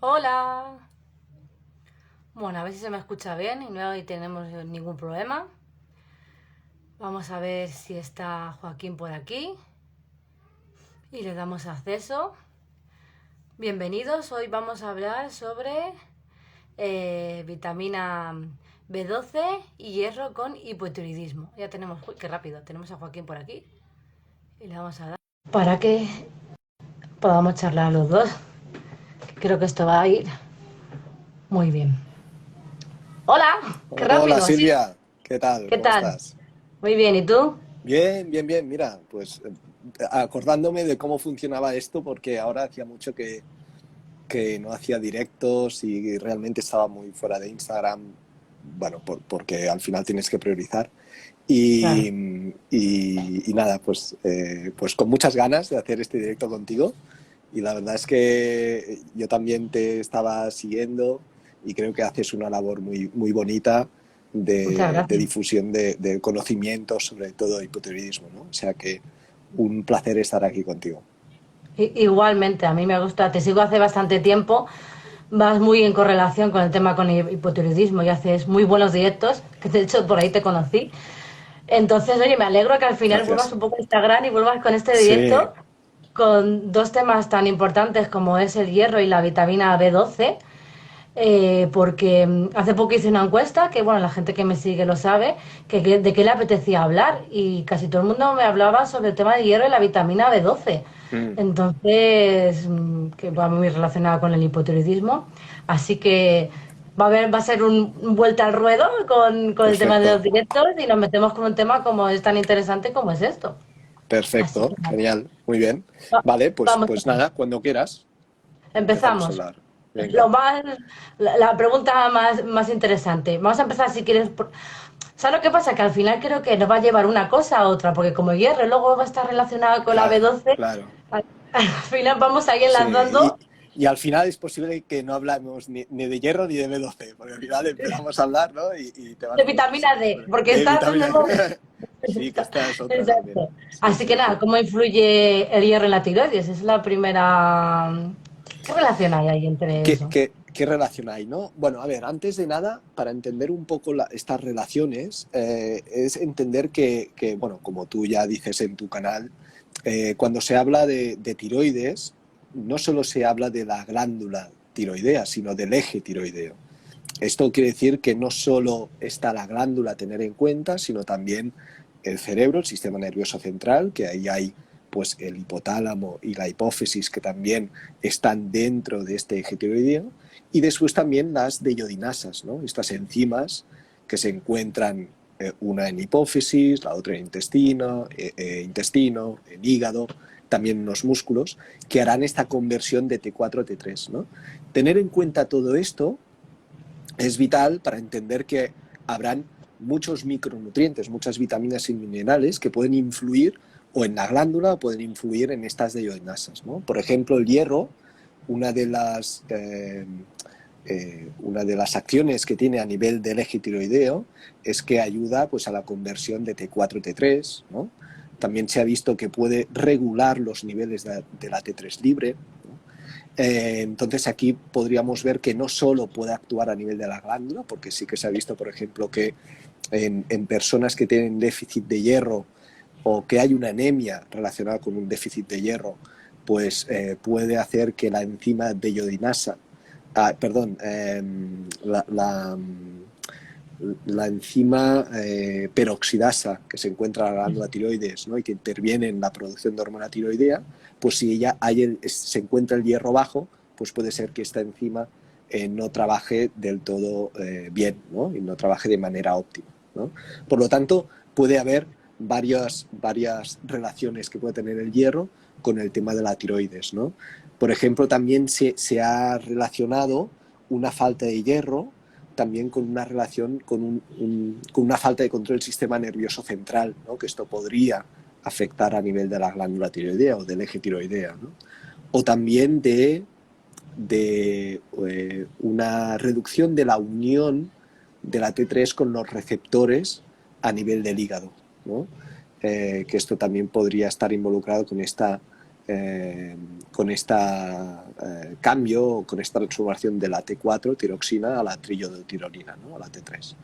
Hola. Bueno, a ver si se me escucha bien y no tenemos ningún problema. Vamos a ver si está Joaquín por aquí y le damos acceso. Bienvenidos, hoy vamos a hablar sobre vitamina B12 y hierro con hipotiroidismo. Ya tenemos, uy, qué rápido, tenemos a Joaquín por aquí y le vamos a dar para que podamos charlar los dos. Creo que esto va a ir muy bien. Hola, qué Hola rápido, así. Silvia, ¿qué tal? ¿Qué ¿Cómo tal? estás? Muy bien, ¿y tú? Bien, bien, bien. Mira, pues acordándome de cómo funcionaba esto, porque ahora hacía mucho que no hacía directos y realmente estaba muy fuera de Instagram, bueno, porque al final tienes que priorizar. Y, Claro. y nada, pues con muchas ganas de hacer este directo contigo. Y la verdad es que yo también te estaba siguiendo y creo que haces una labor muy, muy bonita Muchas de gracias. difusión de conocimientos sobre todo hipotiroidismo, ¿no? O sea que un placer estar aquí contigo. Igualmente, a mí me gusta, te sigo hace bastante tiempo, vas muy en correlación con el tema con el hipotiroidismo y haces muy buenos directos, que de hecho por ahí te conocí. Entonces, oye, me alegro que al final vuelvas Gracias. un poco a Instagram y vuelvas con este Sí, directo con dos temas tan importantes como es el hierro y la vitamina B12. Porque hace poco hice una encuesta que, bueno, la gente que me sigue lo sabe, de qué le apetecía hablar y casi todo el mundo me hablaba sobre el tema del hierro y la vitamina B12. mm, Entonces, que va muy relacionada con el hipotiroidismo. Así que va a ser un vuelta al ruedo con el tema de los perfecto, directos y nos metemos con un tema como es tan interesante como es esto. Así que perfecto, nada, genial, muy bien. Vale, vamos a pues ver. nada, cuando quieras empezamos a Empezamos. hablar. Lo Venga. más, la pregunta más interesante. Vamos a empezar si quieres. ¿Sabes lo que pasa? Que al final creo que nos va a llevar una cosa a otra, porque como el hierro luego va a estar relacionado con la Claro, B12, claro. al final vamos a ir Sí, enlazando y al final es posible que no hablemos ni de hierro ni de B12, porque al final empezamos a hablar, ¿no? Y te vas de por otros vitamina sitios. D, porque De está vitamina. nuevo. Sí, que esta es otra también. Exacto. Sí, Así que sí. nada, ¿cómo influye el hierro en la tiroides? Es la primera. ¿Qué relación hay ahí entre eso? ¿Qué relación hay, no? Bueno, a ver, antes de nada, para entender un poco estas relaciones, es entender bueno, como tú ya dices en tu canal, cuando se habla de tiroides, no solo se habla de la glándula tiroidea, sino del eje tiroideo. Esto quiere decir que no solo está la glándula a tener en cuenta, sino también el cerebro, el sistema nervioso central, que ahí hay pues el hipotálamo y la hipófisis que también están dentro de este eje tiroideo, y después también las deyodinasas, ¿no? Estas enzimas que se encuentran una en hipófisis, la otra en intestino, en hígado, también en los músculos, que harán esta conversión de T4 a T3, ¿no? Tener en cuenta todo esto es vital para entender que habrán muchos micronutrientes, muchas vitaminas y minerales que pueden influir o en la glándula o pueden influir en estas deyodinasas, ¿no? Por ejemplo, el hierro, una de las, eh, una de las acciones que tiene a nivel del eje tiroideo es que ayuda pues, a la conversión de T4 a T3, ¿no? También se ha visto que puede regular los niveles de la T3 libre, ¿no? Entonces aquí podríamos ver que no solo puede actuar a nivel de la glándula, porque sí que se ha visto, por ejemplo, que en personas que tienen déficit de hierro o que hay una anemia relacionada con un déficit de hierro, pues puede hacer que la enzima de iodinasa, perdón, la enzima peroxidasa que se encuentra en la glándula tiroides, ¿no? Y que interviene en la producción de hormona tiroidea, pues si ella se encuentra el hierro bajo, pues puede ser que esta enzima no trabaje del todo bien, ¿no? Y no trabaje de manera óptima, ¿no? Por lo tanto, puede haber varias relaciones que puede tener el hierro con el tema de la tiroides, ¿no? Por ejemplo, también se ha relacionado una falta de hierro también con una relación con una falta de control del sistema nervioso central, ¿no? Que esto podría afectar a nivel de la glándula tiroidea o del eje tiroidea, ¿no? O también de una reducción de la unión de la T3 con los receptores a nivel del hígado, ¿no? Que esto también podría estar involucrado con esta con esta cambio, con esta transformación de la T4 tiroxina a la triiodotironina, ¿no? A la T3.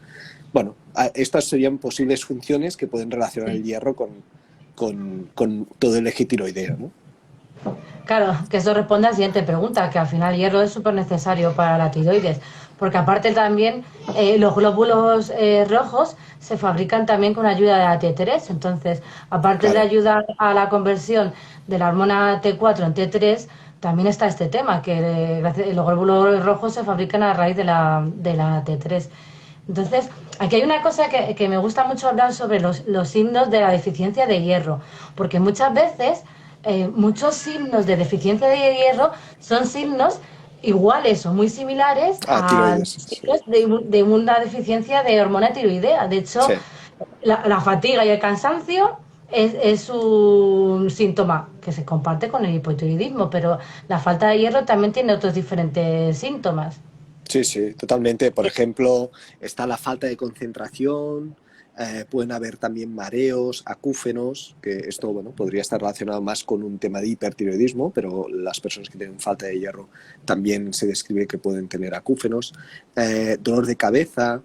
Bueno, estas serían posibles funciones que pueden relacionar el hierro con todo el eje tiroideo, ¿no? Claro, que eso responde a la siguiente pregunta, que al final el hierro es súper necesario para la tiroides, porque aparte también los glóbulos rojos se fabrican también con ayuda de la T3, entonces aparte de Claro. ayudar a la conversión de la hormona T4 en T3, también está este tema, que los glóbulos rojos se fabrican a raíz de la T3. Entonces, aquí hay una cosa que me gusta mucho hablar sobre los signos de la deficiencia de hierro, porque muchas veces muchos signos de deficiencia de hierro son signos iguales o muy similares a Tiroides. Sí. signos de una deficiencia de hormona tiroidea. De hecho, Sí. la fatiga y el cansancio es un síntoma que se comparte con el hipotiroidismo, pero la falta de hierro también tiene otros diferentes síntomas. Sí, sí, totalmente. Por ejemplo, está la falta de concentración, pueden haber también mareos, acúfenos, que esto, bueno, podría estar relacionado más con un tema de hipertiroidismo, pero las personas que tienen falta de hierro también se describe que pueden tener acúfenos, dolor de cabeza,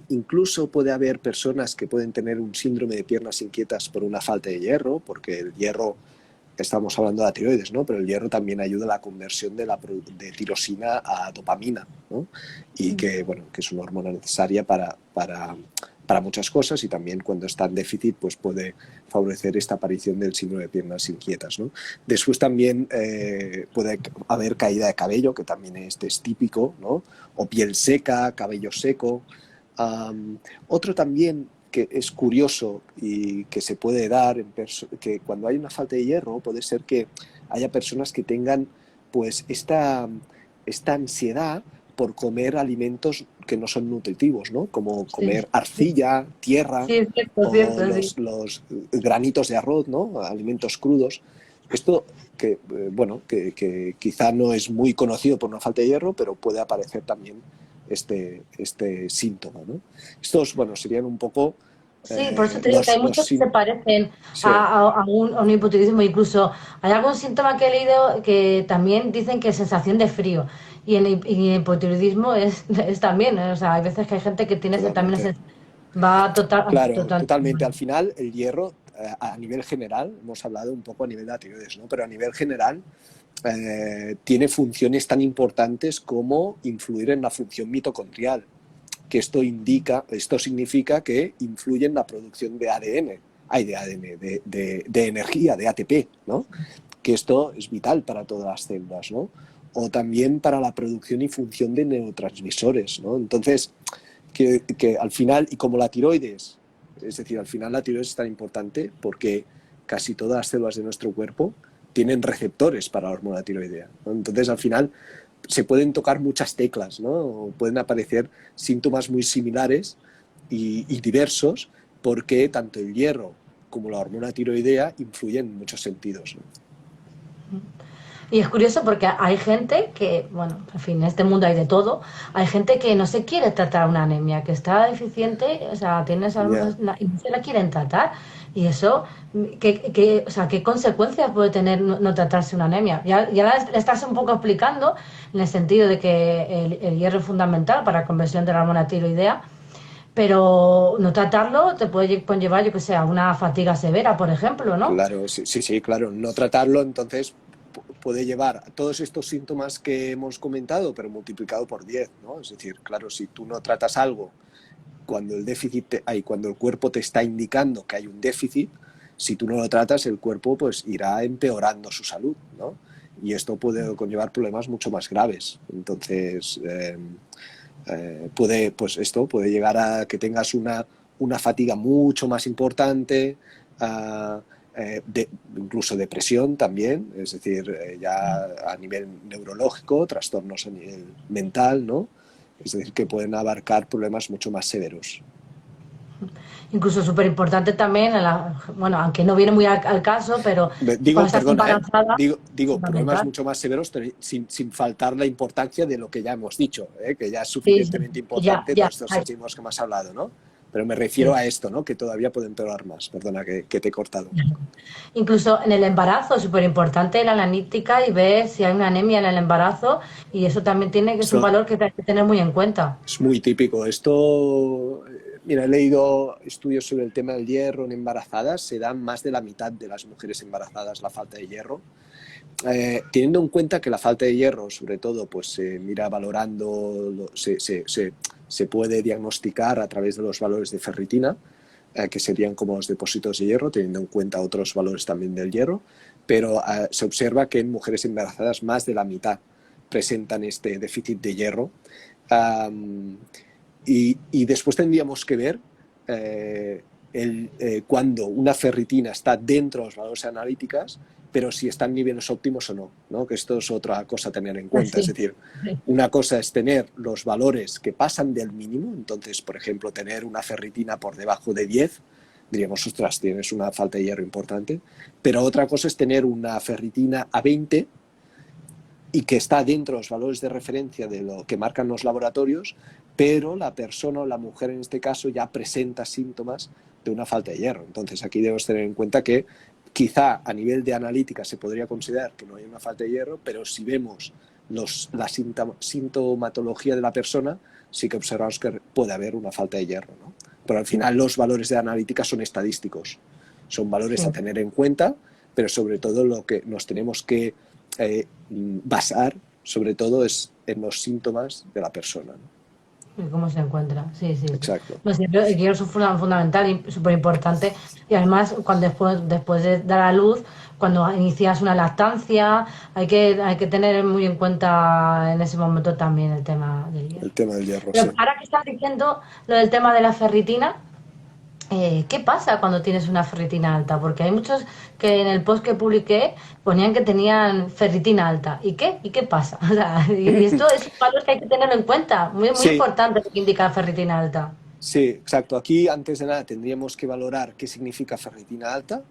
incluso puede haber personas que pueden tener un síndrome de piernas inquietas por una falta de hierro, porque el hierro, estamos hablando de la tiroides, ¿no? Pero el hierro también ayuda a la conversión de tirosina a dopamina, ¿no? Y que, bueno, que es una hormona necesaria para muchas cosas, y también cuando está en déficit pues puede favorecer esta aparición del síndrome de piernas inquietas, ¿no? Después también puede haber caída de cabello, que también es típico, ¿no? O piel seca, cabello seco. Otro también que es curioso y que se puede dar que cuando hay una falta de hierro puede ser que haya personas que tengan pues esta ansiedad por comer alimentos que no son nutritivos, ¿no? Como Sí, comer arcilla, tierra sí, es cierto, o cierto, sí. los granitos de arroz, ¿no? Alimentos crudos. Esto que, bueno, que quizá no es muy conocido por una falta de hierro, pero puede aparecer también este síntoma, ¿no? Estos, bueno, serían un poco Sí, por eso te digo que hay muchos que se parecen sí, a un hipotiroidismo. Incluso hay algún síntoma que he leído que también dicen que es sensación de frío. Y el hipotiroidismo es también, ¿eh? O sea, hay veces que hay gente que tiene también totalmente. va Claro, total. totalmente. Al final, el hierro, a nivel general, hemos hablado un poco a nivel de la tiroides, ¿no? Pero a nivel general, tiene funciones tan importantes como influir en la función mitocondrial, que esto significa que influye en la producción de ADN, de energía, de ATP, ¿no? Que esto es vital para todas las células, ¿no? O también para la producción y función de neurotransmisores, ¿no? Entonces, que al final, y como la tiroides, es decir, al final la tiroides es tan importante porque casi todas las células de nuestro cuerpo tienen receptores para la hormona tiroidea, ¿no? Entonces, al final, se pueden tocar muchas teclas, ¿no? O pueden aparecer síntomas muy similares y diversos, porque tanto el hierro como la hormona tiroidea influyen en muchos sentidos, ¿no? Y es curioso porque hay gente que, bueno, en fin, en este mundo hay de todo. Hay gente que no se quiere tratar una anemia, que está deficiente, o sea, tiene esa, Yeah. y no se la quieren tratar. Y eso, o sea, ¿qué consecuencias puede tener no tratarse una anemia? Ya la estás un poco explicando en el sentido de que el hierro es fundamental para la conversión de la hormona tiroidea, pero no tratarlo te puede conllevar, yo que sé, a una fatiga severa, por ejemplo, ¿no? Claro, sí, sí, sí, claro. No tratarlo, entonces puede llevar a todos estos síntomas que hemos comentado, pero multiplicado por 10, ¿no? Es decir, claro, si tú no tratas algo cuando cuando el cuerpo te está indicando que hay un déficit, si tú no lo tratas, el cuerpo pues irá empeorando su salud, ¿no? Y esto puede conllevar problemas mucho más graves. Entonces, esto puede llegar a que tengas una fatiga mucho más importante, uh, incluso depresión también, es decir, ya a nivel neurológico, trastornos a nivel mental, ¿no? Es decir, que pueden abarcar problemas mucho más severos. Incluso súper importante también, bueno, aunque no viene muy al caso, pero cuando Digo, estás perdona, embarazada, digo problemas fundamental. mucho más severos, sin faltar la importancia de lo que ya hemos dicho, que ya es Sí, sí, suficientemente ya, importante ya. todos estos estímulos que hemos hablado, ¿no? Pero me refiero sí. a esto, ¿no? Que todavía puede empeorar más. Perdona que te he cortado. Incluso en el embarazo es súper importante la analítica y ver si hay una anemia en el embarazo y eso también tiene que es un Esto valor que hay que tener muy en cuenta. es muy típico. Esto, mira, he leído estudios sobre el tema del hierro en embarazadas. Se da más de la mitad de las mujeres embarazadas la falta de hierro. Teniendo en cuenta que la falta de hierro, sobre todo, pues se mira valorando, se puede diagnosticar a través de los valores de ferritina, que serían como los depósitos de hierro, teniendo en cuenta otros valores también del hierro, pero se observa que en mujeres embarazadas más de la mitad presentan este déficit de hierro. Um, y después tendríamos que ver cuando una ferritina está dentro de los valores analíticas, pero si están en niveles óptimos o no, ¿no? Que esto es otra cosa a tener en cuenta. Es Sí, decir, sí, una cosa es tener los valores que pasan del mínimo, entonces, por ejemplo, tener una ferritina por debajo de 10, diríamos, ostras, tienes una falta de hierro importante, pero otra cosa es tener una ferritina a 20 y que está dentro de los valores de referencia de lo que marcan los laboratorios, pero la persona o la mujer en este caso ya presenta síntomas de una falta de hierro. Entonces aquí debemos tener en cuenta que quizá a nivel de analítica se podría considerar que no hay una falta de hierro, pero si vemos la sintomatología de la persona, sí que observamos que puede haber una falta de hierro, ¿no? Pero al final los valores de analítica son estadísticos, son valores a sí. tener en cuenta, pero sobre todo lo que nos tenemos que basar, sobre todo, es en los síntomas de la persona, ¿no? ¿Y cómo se encuentra? Sí, sí, sí. Exacto. No, sí, el hierro es fundamental y súper importante. Y además, cuando después de dar a luz, cuando inicias una lactancia, hay que tener muy en cuenta en ese momento también el tema del hierro. El tema del hierro, Pero sí. ahora que estás diciendo lo del tema de la ferritina, ¿qué pasa cuando tienes una ferritina alta? Porque hay muchos que en el post que publiqué ponían que tenían ferritina alta. ¿Y qué? ¿Y qué pasa? O sea, y esto es un valor que hay que tenerlo en cuenta. Muy, muy Sí, importante lo que indica la ferritina alta. sí, exacto. Aquí, antes de nada, tendríamos que valorar qué significa ferritina alta,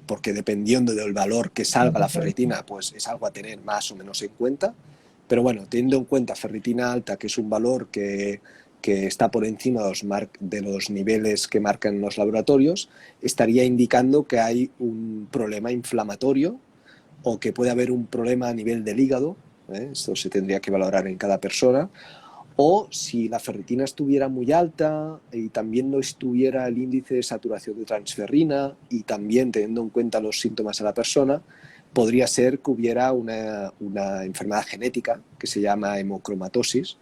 porque dependiendo del valor que salga la ferritina, pues es algo a tener más o menos en cuenta. Pero bueno, teniendo en cuenta ferritina alta, que es un valor que está por encima de los niveles que marcan los laboratorios, estaría indicando que hay un problema inflamatorio o que puede haber un problema a nivel del hígado. Esto se tendría que valorar en cada persona. O si la ferritina estuviera muy alta y también no estuviera el índice de saturación de transferrina y también teniendo en cuenta los síntomas de la persona, podría ser que hubiera una enfermedad genética que se llama hemocromatosis,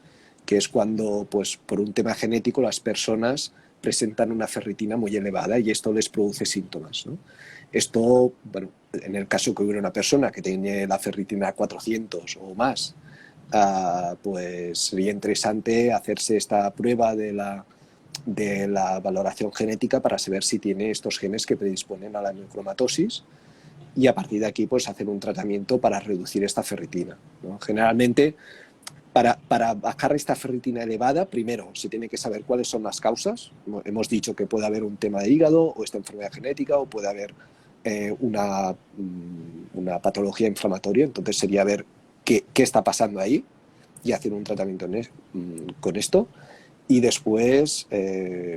que es cuando, pues, por un tema genético, las personas presentan una ferritina muy elevada y esto les produce síntomas, ¿no? Esto, bueno, en el caso que hubiera una persona que tiene la ferritina 400 o más, pues sería interesante hacerse esta prueba de la valoración genética para saber si tiene estos genes que predisponen a la hemocromatosis y a partir de aquí pues hacer un tratamiento para reducir esta ferritina, ¿no? Generalmente para bajar esta ferritina elevada, primero se tiene que saber cuáles son las causas. Hemos dicho que puede haber un tema de hígado o esta enfermedad genética o puede haber una patología inflamatoria, entonces sería ver qué está pasando ahí y hacer un tratamiento con esto. Y después,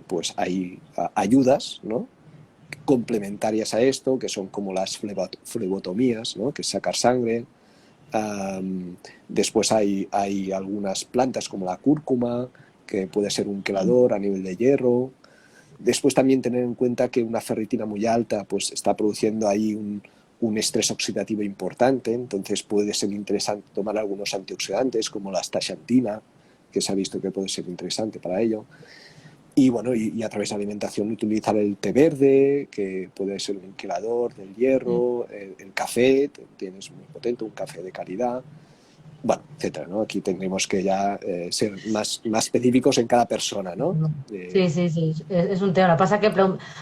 pues hay ayudas, ¿no?, complementarias a esto, que son como las flebotomías, ¿no?, que es sacar sangre. Después hay algunas plantas como la cúrcuma, que puede ser un quelador a nivel de hierro. Después también tener en cuenta que una ferritina muy alta pues está produciendo ahí un estrés oxidativo importante, entonces puede ser interesante tomar algunos antioxidantes como la astaxantina, que se ha visto que puede ser interesante para ello. Y bueno, y a través de alimentación utilizar el té verde, que puede ser un aniquilador del hierro, el café, tienes muy potente, un café de calidad, bueno, etcétera, ¿no? Aquí tendremos que ya ser más específicos en cada persona, ¿no? Sí, sí, sí, es un tema. Lo que pasa es que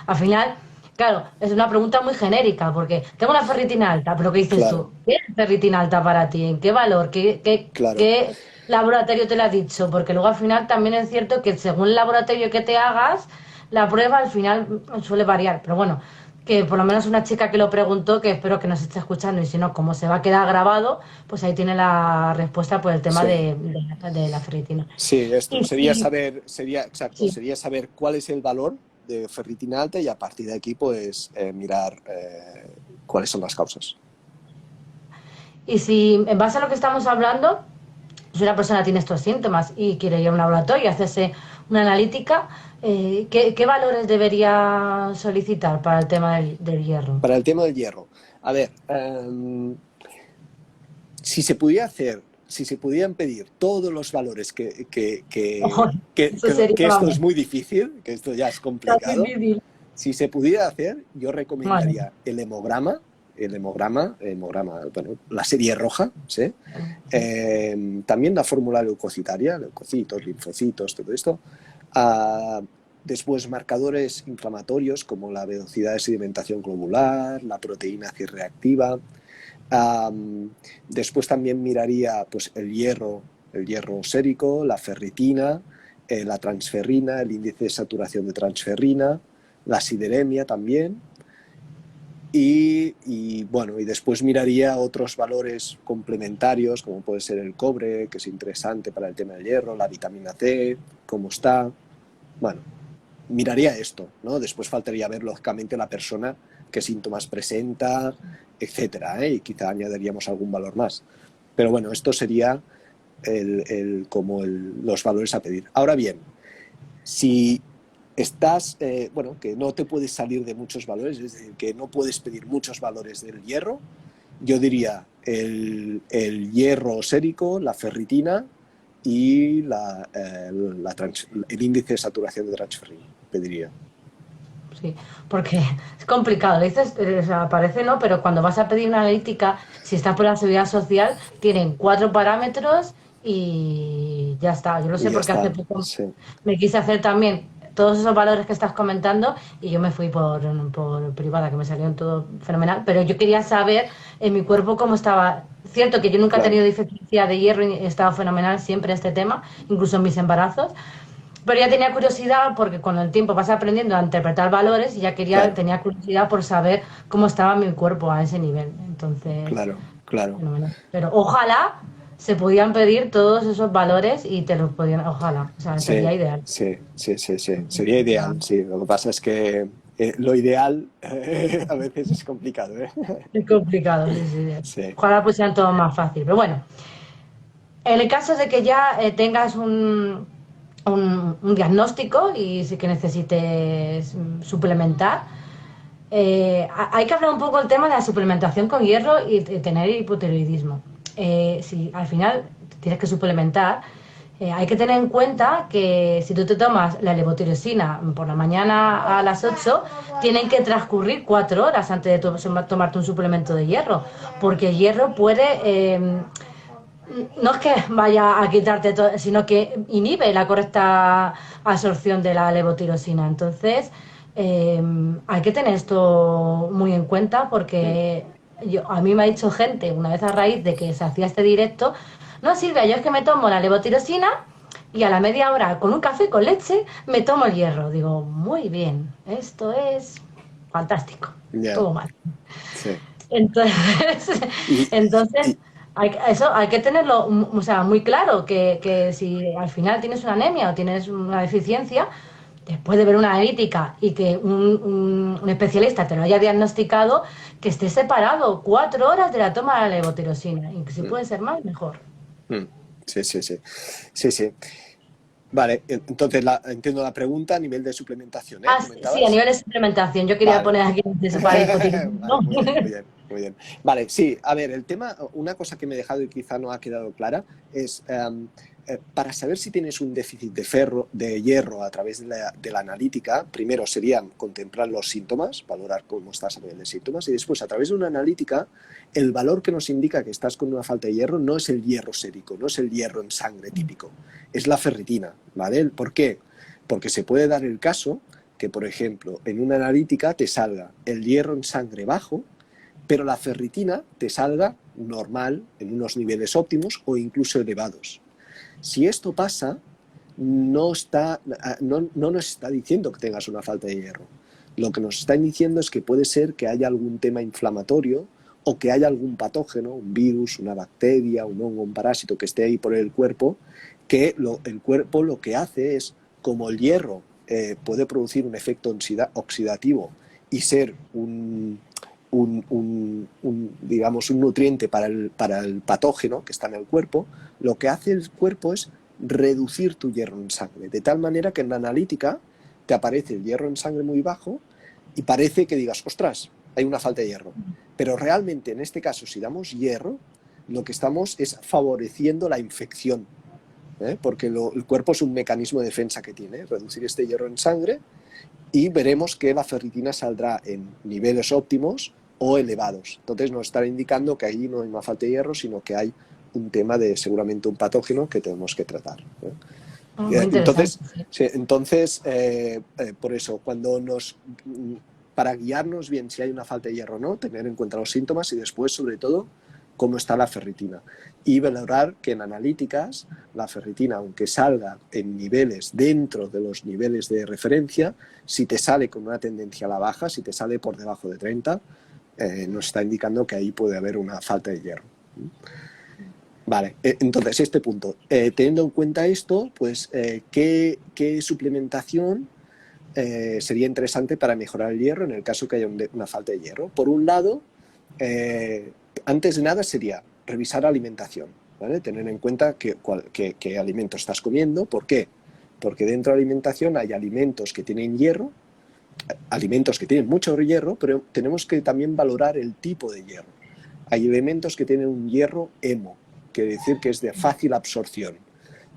al final, claro, es una pregunta muy genérica, porque tengo una ferritina alta, pero ¿qué dices Claro, tú? ¿Qué es ferritina alta para ti? ¿En qué valor? claro. ¿Qué laboratorio te lo ha dicho? Porque luego al final también es cierto que según el laboratorio que te hagas, la prueba al final suele variar. Pero bueno, que por lo menos una chica que lo preguntó, que espero que nos esté escuchando, y si no, como se va a quedar grabado, pues ahí tiene la respuesta por el tema Sí. de la ferritina. Sí, esto Y sería si, saber, exacto, sí. sería saber cuál es el valor de ferritina alta y a partir de aquí pues mirar cuáles son las causas. Y si en base a lo que estamos hablando, si una persona tiene estos síntomas y quiere ir a un laboratorio y hacerse una analítica, ¿qué valores debería solicitar para el tema del hierro? Para el tema del hierro, a ver, si se pudiera hacer, si se pudieran pedir todos los valores Ojo, eso sería, que esto es vamos, muy difícil, que esto ya es tan complicado, difícil. si se pudiera hacer, yo Vale. recomendaría bueno, la serie roja, ¿sí? También la fórmula leucocitaria, leucocitos, linfocitos, todo esto. Después marcadores inflamatorios como la velocidad de sedimentación globular, la proteína C reactiva. Después también miraría pues, el hierro sérico, la ferritina, la transferrina, el índice de saturación de transferrina, la sideremia también. Bueno, y después miraría otros valores complementarios, como puede ser el cobre, que es interesante para el tema del hierro, la vitamina C, cómo está. Bueno, miraría esto, ¿no? Después faltaría ver, lógicamente, la persona, qué síntomas presenta, etcétera, ¿eh? Y quizá añadiríamos algún valor más. Pero bueno, esto sería los valores a pedir. Ahora bien, si estás, bueno, que no te puedes salir de muchos valores, es decir, que no puedes pedir muchos valores del hierro, yo diría el hierro sérico, la ferritina y el índice de saturación de transferrina, pediría. Sí, porque es complicado. Dices, o sea, parece no, pero cuando vas a pedir una analítica, si estás por la seguridad social, tienen 4 parámetros y ya está. Yo lo Y sé ya porque hace está, poco sí, me quise hacer también todos esos valores que estás comentando y yo me fui por privada, que me salieron todo fenomenal, pero yo quería saber en mi cuerpo cómo estaba. Cierto que yo nunca he claro, tenido deficiencia de hierro y he estado fenomenal siempre este tema, incluso en mis embarazos. Pero ya tenía curiosidad porque con el tiempo vas aprendiendo a interpretar valores y ya claro, tenía curiosidad por saber cómo estaba mi cuerpo a ese nivel. Entonces, claro, claro. fenomenal. Pero ojalá se pudieran pedir todos esos valores y te los podían, ojalá, o sea, Sí, sería ideal. sí, sí, sí, sí. Sería ideal, sí. Lo que pasa es que lo ideal a veces es complicado, ¿eh? Es complicado, sí, sí. Sí, Ojalá pues sean todo más fácil. Pero bueno, en el caso de que ya tengas un diagnóstico y sí que necesites suplementar, hay que hablar un poco del tema de la suplementación con hierro y tener hipotiroidismo. Si al final tienes que suplementar, hay que tener en cuenta que si tú te tomas la levotiroxina por la mañana a las 8, tienen que transcurrir 4 horas antes de tomarte un suplemento de hierro, porque el hierro puede no es que vaya a quitarte todo, sino que inhibe la correcta absorción de la levotirosina. Entonces, hay que tener esto muy en cuenta mm, porque a mí me ha dicho gente, una vez a raíz de que se hacía este directo, no Silvia, yo es que me tomo la levotirosina y a la media hora con un café con leche me tomo el hierro. Digo, muy bien, esto es fantástico, ya, todo mal. sí. Entonces, Y, entonces y- eso hay que tenerlo, o sea, muy claro, que si al final tienes una anemia o tienes una deficiencia, después de ver una analítica y que un especialista te lo haya diagnosticado, que esté separado 4 horas de la toma de la levotirosina. Y que si mm, puede ser más, mejor. mm, sí, sí, sí. Sí, sí. Vale, entonces entiendo la pregunta a nivel de suplementación, ¿eh? Ah, sí, a ¿Comentabas? nivel de suplementación. Yo quería Vale. poner aquí eso para el hipotiroidismo. Vale, muy bien, muy bien, muy bien. Vale, sí, a ver, el tema, una cosa que me he dejado y quizá no ha quedado clara es para saber si tienes un déficit de hierro a través de la analítica, primero sería contemplar los síntomas, valorar cómo estás a nivel de síntomas, y después a través de una analítica, el valor que nos indica que estás con una falta de hierro no es el hierro sérico, no es el hierro en sangre típico, es la ferritina, ¿vale? ¿Por qué? Porque se puede dar el caso que, por ejemplo, en una analítica te salga el hierro en sangre bajo, pero la ferritina te salga normal, en unos niveles óptimos o incluso elevados. Si esto pasa, no nos está diciendo que tengas una falta de hierro. Lo que nos están diciendo es que puede ser que haya algún tema inflamatorio o que haya algún patógeno, un virus, una bacteria, un hongo, un parásito que esté ahí por el cuerpo, que el cuerpo lo que hace es, como el hierro puede producir un efecto oxidativo y ser digamos, un nutriente para el patógeno que está en el cuerpo, lo que hace el cuerpo es reducir tu hierro en sangre, de tal manera que en la analítica te aparece el hierro en sangre muy bajo y parece que digas, ostras, hay una falta de hierro. Pero realmente, en este caso, si damos hierro, lo que estamos es favoreciendo la infección, porque el cuerpo es un mecanismo de defensa que tiene, reducir este hierro en sangre, y veremos que la ferritina saldrá en niveles óptimos o elevados. Entonces nos estará indicando que allí no hay una falta de hierro, sino que hay un tema de seguramente un patógeno que tenemos que tratar. Muy interesante. Entonces, por eso, para guiarnos bien si hay una falta de hierro o no, tener en cuenta los síntomas y después, sobre todo, cómo está la ferritina. Y valorar que en analíticas la ferritina, aunque salga en niveles dentro de los niveles de referencia, si te sale con una tendencia a la baja, si te sale por debajo de 30, nos está indicando que ahí puede haber una falta de hierro. Vale, entonces este punto. Teniendo en cuenta esto, pues, ¿qué suplementación sería interesante para mejorar el hierro en el caso que haya una falta de hierro? Por un lado, antes de nada sería revisar la alimentación, ¿vale? Tener en cuenta qué alimentos estás comiendo. ¿Por qué? Porque dentro de la alimentación hay alimentos que tienen hierro, alimentos que tienen mucho hierro, pero tenemos que también valorar el tipo de hierro. Hay alimentos que tienen un hierro hemo, quiere decir que es de fácil absorción,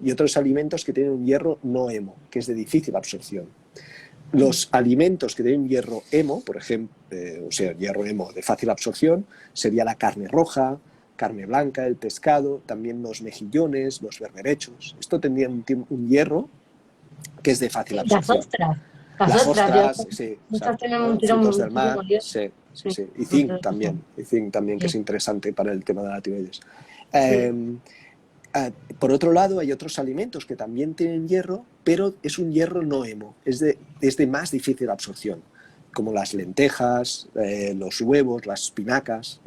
y otros alimentos que tienen un hierro no hemo, que es de difícil absorción. Los alimentos que tienen hierro hemo, por ejemplo, hierro hemo de fácil absorción, sería la carne roja, carne blanca, el pescado, también los mejillones, los berberechos. Esto tendría un hierro que es de fácil absorción. Las ostras, sí, frutos del mar, sí. Y zinc también, que es interesante para el tema de la tiroides. Por otro lado, hay otros alimentos que también tienen hierro, pero es un hierro no hemo, es de más difícil absorción, como las lentejas, los huevos, las espinacas.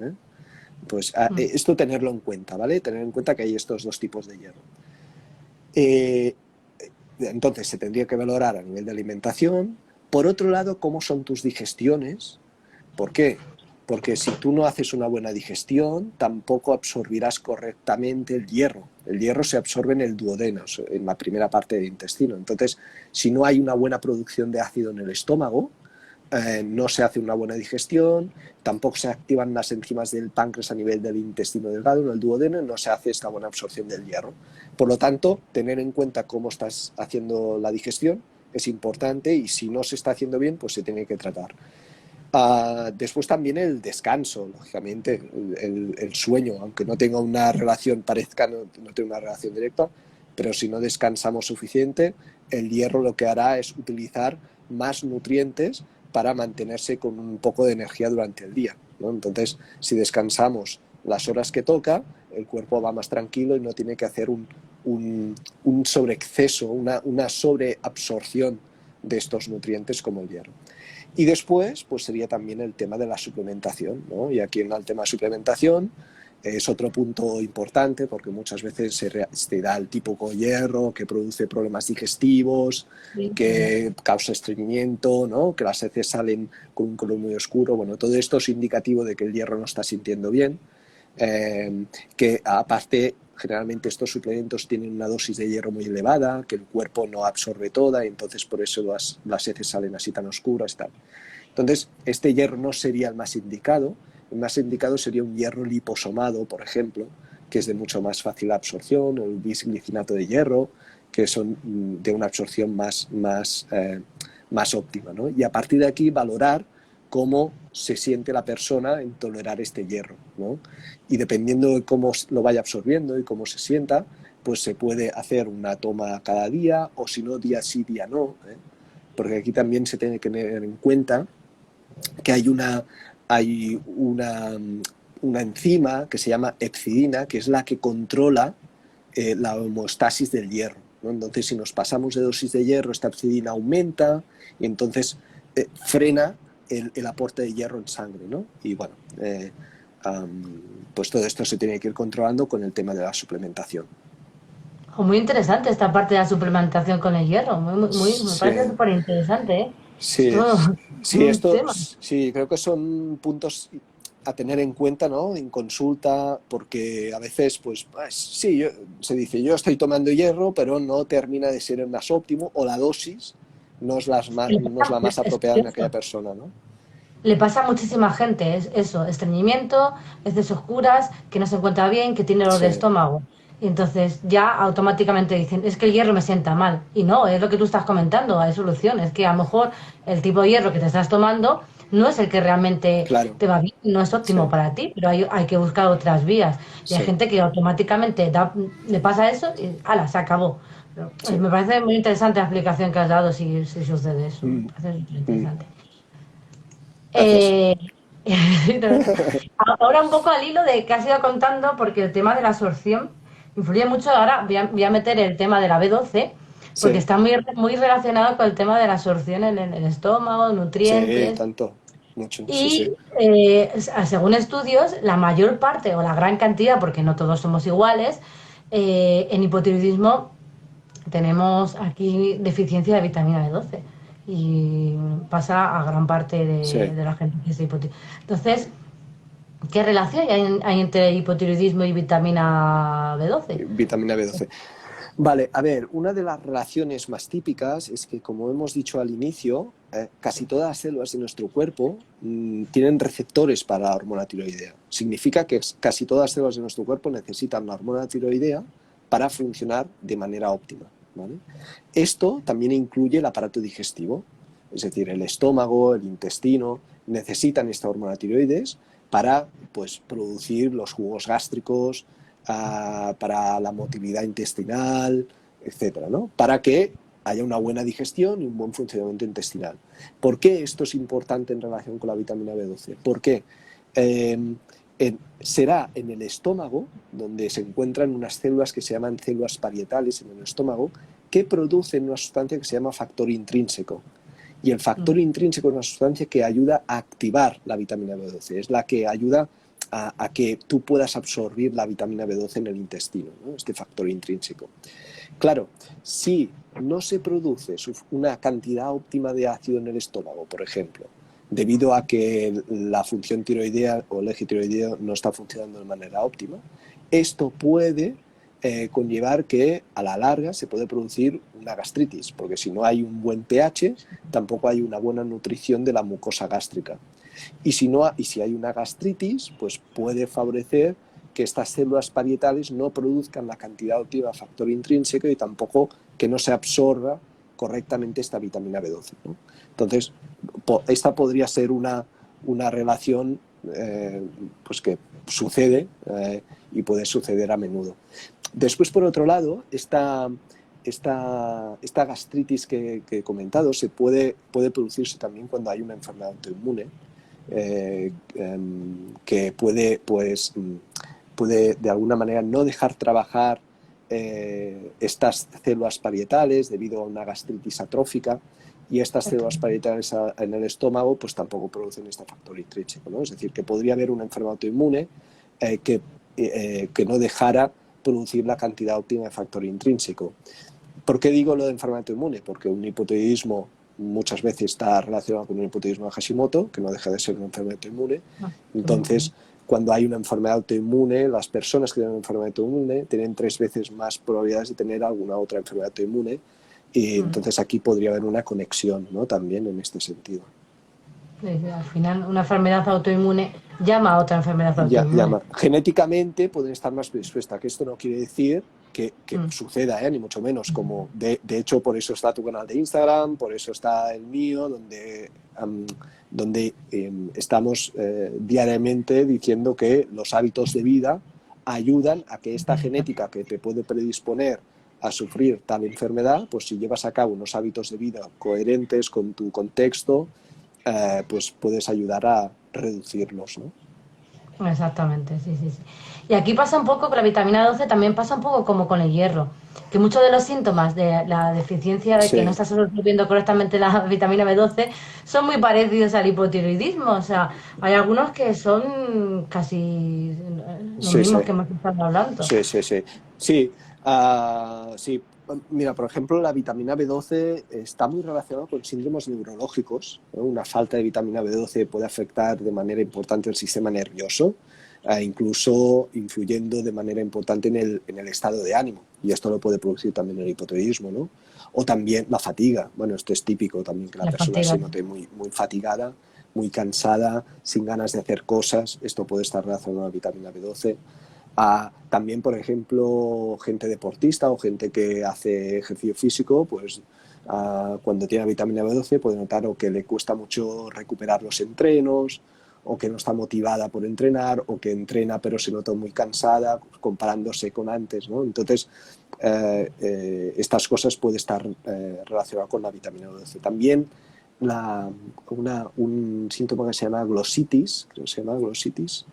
Pues esto tenerlo en cuenta, ¿vale? Tener en cuenta que hay estos dos tipos de hierro. Entonces se tendría que valorar a nivel de alimentación. Por otro lado, cómo son tus digestiones. ¿Por qué? Porque si tú no haces una buena digestión, tampoco absorbirás correctamente el hierro. El hierro se absorbe en el duodeno, en la primera parte del intestino. Entonces, si no hay una buena producción de ácido en el estómago, no se hace una buena digestión, tampoco se activan las enzimas del páncreas a nivel del intestino delgado, en el duodeno, no se hace esta buena absorción del hierro. Por lo tanto, tener en cuenta cómo estás haciendo la digestión es importante, y si no se está haciendo bien, pues se tiene que tratar. Después también el descanso, lógicamente, el sueño, aunque no tenga una relación, parezca no tenga una relación directa, pero si no descansamos suficiente, el hierro lo que hará es utilizar más nutrientes para mantenerse con un poco de energía durante el día, ¿no? Entonces, si descansamos las horas que toca, el cuerpo va más tranquilo y no tiene que hacer un sobreexceso, una sobreabsorción de estos nutrientes como el hierro. Y después, pues sería también el tema de la suplementación, ¿no? Y aquí en el tema de suplementación es otro punto importante, porque muchas veces se da el típico hierro que produce problemas digestivos, que causa estreñimiento, ¿no? Que las heces salen con un color muy oscuro. Bueno, todo esto es indicativo de que el hierro no está sintiendo bien, que aparte generalmente estos suplementos tienen una dosis de hierro muy elevada, que el cuerpo no absorbe toda, y entonces por eso las heces salen así tan oscuras, tal. Entonces, este hierro no sería el más indicado. El más indicado sería un hierro liposomado, por ejemplo, que es de mucho más fácil absorción, o el bisglicinato de hierro, que son de una absorción más óptima, ¿no? Y a partir de aquí valorar cómo se siente la persona en tolerar este hierro, ¿no? Y dependiendo de cómo lo vaya absorbiendo y cómo se sienta, pues se puede hacer una toma cada día, o si no, día sí, día no, porque aquí también se tiene que tener en cuenta que hay una enzima que se llama hepcidina, que es la que controla la homeostasis del hierro, ¿no? Entonces, si nos pasamos de dosis de hierro, esta hepcidina aumenta, y entonces frena el aporte de hierro en sangre, ¿no? Y bueno, pues todo esto se tiene que ir controlando con el tema de la suplementación. Muy interesante esta parte de la suplementación con el hierro. Me parece Sí, súper interesante, ¿eh? Es sí, todo sí, un esto, tema. sí, creo que son puntos a tener en cuenta, ¿no? En consulta, porque a veces, pues sí, se dice, yo estoy tomando hierro, pero no termina de ser el más óptimo, o la dosis no es la más Es apropiada en aquella curioso. persona, ¿no? Le pasa a muchísima gente, es eso, estreñimiento, heces oscuras, que no se encuentra bien, que tiene dolor de Sí, estómago. Y entonces ya automáticamente dicen, es que el hierro me sienta mal. Y no, es lo que tú estás comentando, hay soluciones, que a lo mejor el tipo de hierro que te estás tomando no es el que realmente claro, te va bien, no es óptimo sí, para ti, pero hay que buscar otras vías. Y hay sí, gente que automáticamente le pasa eso y ¡hala! Se acabó. Pero, sí. me parece muy interesante la explicación que has dado si sucede eso. Me Mm, parece súper mm, interesante. gracias. Eh, ahora un poco al hilo de que has ido contando, porque el tema de la absorción influye mucho. Ahora voy a meter el tema de la B12, porque Sí, está muy relacionado con el tema de la absorción en el estómago, sí, nutrientes. tanto, mucho, sí, sí. Y según estudios, la mayor parte o la gran cantidad, porque no todos somos iguales, en hipotiroidismo tenemos aquí deficiencia de vitamina B12 y pasa a gran parte Sí, de la gente que es hipotiroidismo. Entonces, ¿qué relación hay entre hipotiroidismo y vitamina B12? vitamina B12. Vale, a ver, una de las relaciones más típicas es que, como hemos dicho al inicio, casi todas las células de nuestro cuerpo tienen receptores para la hormona tiroidea. Significa que casi todas las células de nuestro cuerpo necesitan la hormona tiroidea para funcionar de manera óptima, ¿vale? Esto también incluye el aparato digestivo, es decir, el estómago, el intestino, necesitan esta hormona tiroides para, pues, producir los jugos gástricos, para la motilidad intestinal, etcétera, ¿no? Para que haya una buena digestión y un buen funcionamiento intestinal. ¿Por qué esto es importante en relación con la vitamina B12? Porque será en el estómago donde se encuentran unas células que se llaman células parietales en el estómago, que producen una sustancia que se llama factor intrínseco. Y el factor intrínseco es una sustancia que ayuda a activar la vitamina B12, es la que ayuda a que tú puedas absorbir la vitamina B12 en el intestino, ¿no? Este factor intrínseco. Claro, si no se produce una cantidad óptima de ácido en el estómago, por ejemplo, debido a que la función tiroidea o el eje tiroideo no está funcionando de manera óptima, esto puede conllevar que a la larga se puede producir una gastritis, porque si no hay un buen pH, tampoco hay una buena nutrición de la mucosa gástrica. Y si hay una gastritis, pues puede favorecer que estas células parietales no produzcan la cantidad óptima de factor intrínseco y tampoco que no se absorba correctamente esta vitamina B12, ¿no? Entonces, esta podría ser una relación pues que sucede y puede suceder a menudo. Después, por otro lado, esta gastritis que he comentado puede producirse también cuando hay una enfermedad autoinmune, que puede, pues, puede de alguna manera no dejar trabajar estas células parietales debido a una gastritis atrófica, y estas células parietales en el estómago pues tampoco producen este factor intrínseco, ¿no? Es decir, que podría haber una enfermedad autoinmune que no dejara producir la cantidad óptima de factor intrínseco. ¿Por qué digo lo de enfermedad autoinmune? Porque un hipotiroidismo muchas veces está relacionado con un hipotiroidismo de Hashimoto, que no deja de ser una enfermedad autoinmune. Entonces, cuando hay una enfermedad autoinmune, las personas que tienen una enfermedad autoinmune tienen 3 veces más probabilidades de tener alguna otra enfermedad autoinmune, y entonces aquí podría haber una conexión, ¿no? También en este sentido. Al final, una enfermedad autoinmune llama a otra enfermedad autoinmune. Genéticamente pueden estar más predispuestas, que esto no quiere decir que suceda, ni mucho menos. Como de hecho, por eso está tu canal de Instagram, por eso está el mío, donde estamos diariamente diciendo que los hábitos de vida ayudan a que esta genética que te puede predisponer a sufrir tal enfermedad, pues si llevas a cabo unos hábitos de vida coherentes con tu contexto, pues puedes ayudar a reducirlos, ¿no? Exactamente, sí, sí, sí. Y aquí pasa un poco con la vitamina 12, también pasa un poco como con el hierro, que muchos de los síntomas de la deficiencia de que no Sí, estás absorbiendo correctamente la vitamina B12 son muy parecidos al hipotiroidismo. O sea, hay algunos que son casi los sí, sí, mismos que hemos estado hablando. sí, sí, sí. Sí, sí. Mira, por ejemplo, la vitamina B12 está muy relacionada con síndromes neurológicos, ¿no? Una falta de vitamina B12 puede afectar de manera importante el sistema nervioso, incluso influyendo de manera importante en el estado de ánimo. Y esto lo puede producir también el hipotiroidismo, ¿no? O también la fatiga. Bueno, esto es típico también, que la La persona se fatiga. note muy, muy fatigada, muy cansada, sin ganas de hacer cosas. Esto puede estar relacionado a la vitamina B12. También, por ejemplo, gente deportista o gente que hace ejercicio físico, pues cuando tiene vitamina B12 puede notar o que le cuesta mucho recuperar los entrenos, o que no está motivada por entrenar, o que entrena pero se nota muy cansada comparándose con antes, ¿no? Entonces, estas cosas pueden estar relacionadas con la vitamina B12. También un síntoma que se llama glositis, creo que se llama glositis,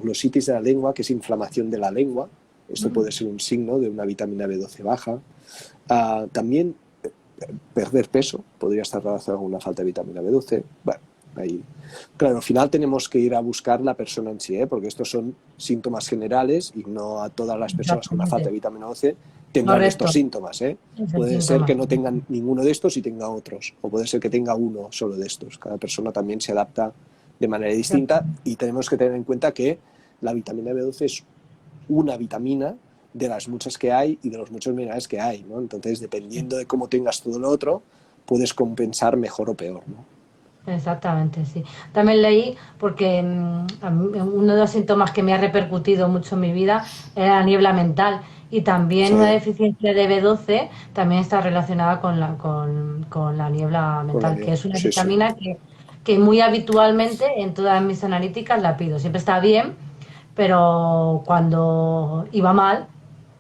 glositis de la lengua, que es inflamación de la lengua. Esto puede ser un signo de una vitamina B12 baja. También perder peso podría estar relacionado con una falta de vitamina B12. Bueno, ahí. Claro, al final tenemos que ir a buscar la persona en sí, porque estos son síntomas generales y no a todas las personas con una falta Exactamente. de vitamina B12 tendrán estos Correcto. síntomas. Es el Puede ser síntoma. que no tengan ninguno de estos y tenga otros, o puede ser que tenga uno solo de estos. Cada persona también se adapta de manera distinta y tenemos que tener en cuenta que la vitamina B12 es una vitamina de las muchas que hay y de los muchos minerales que hay, ¿no? Entonces, dependiendo de cómo tengas todo lo otro, puedes compensar mejor o peor, ¿no? Exactamente, sí. También leí, porque uno de los síntomas que me ha repercutido mucho en mi vida era la niebla mental. Y también una Sí, deficiencia de B12 también está relacionada con la niebla con la mental, que niebla. es una Sí, sí. vitamina que muy habitualmente en todas mis analíticas la pido. Siempre está bien, pero cuando iba mal,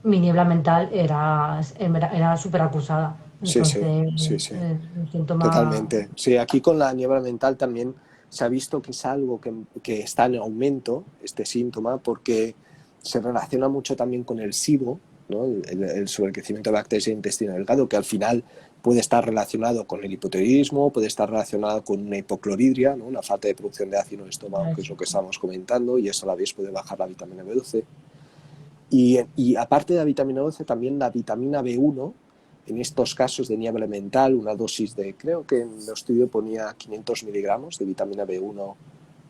mi niebla mental era súper acusada. Sí, sí, Entonces, sí, sí. un síntoma. Totalmente. Sí, aquí con la niebla mental también se ha visto que es algo que está en aumento, este síntoma, porque se relaciona mucho también con el SIBO, ¿no? El sobrecrecimiento de bacterias del intestino delgado, que al final puede estar relacionado con el hipotiroidismo, puede estar relacionado con una hipocloridria, ¿no? Una falta de producción de ácido en el estómago, que es lo que estamos comentando, y eso a la vez puede bajar la vitamina B12. Y aparte de la vitamina B12, también la vitamina B1, en estos casos de niebla mental, una dosis de, creo que en el estudio ponía 500 miligramos de vitamina B1,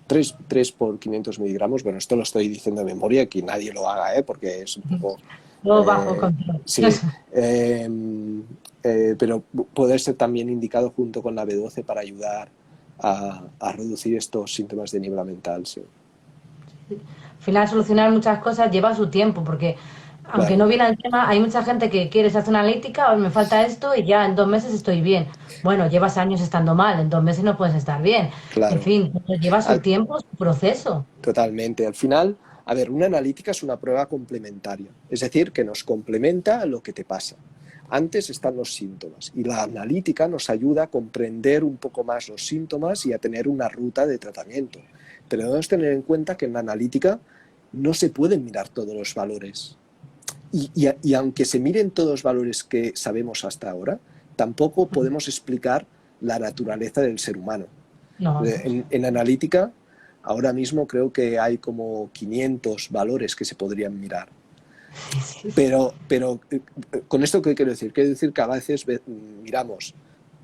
3 por 500 miligramos. Bueno, esto lo estoy diciendo de memoria, que nadie lo haga, porque es un poco... Todo bajo control. Sí, eh, pero puede ser también indicado junto con la B12 para ayudar a reducir estos síntomas de niebla mental. Sí. Al final, solucionar muchas cosas lleva su tiempo, porque aunque Claro, no viene al tema, hay mucha gente que quiere se hace una analítica, me falta esto y ya en 2 meses estoy bien. Bueno, llevas años estando mal, en 2 meses no puedes estar bien. En claro. fin, lleva su Al, tiempo, su proceso. Totalmente. Al final, a ver, una analítica es una prueba complementaria, es decir, que nos complementa a lo que te pasa. Antes están los síntomas y la analítica nos ayuda a comprender un poco más los síntomas y a tener una ruta de tratamiento. Pero debemos tener en cuenta que en la analítica no se pueden mirar todos los valores. Y aunque se miren todos los valores que sabemos hasta ahora, tampoco podemos explicar la naturaleza del ser humano. No, no. En analítica, ahora mismo creo que hay como 500 valores que se podrían mirar. Sí, sí, sí. Pero ¿con esto qué quiero decir? Quiero decir que a veces miramos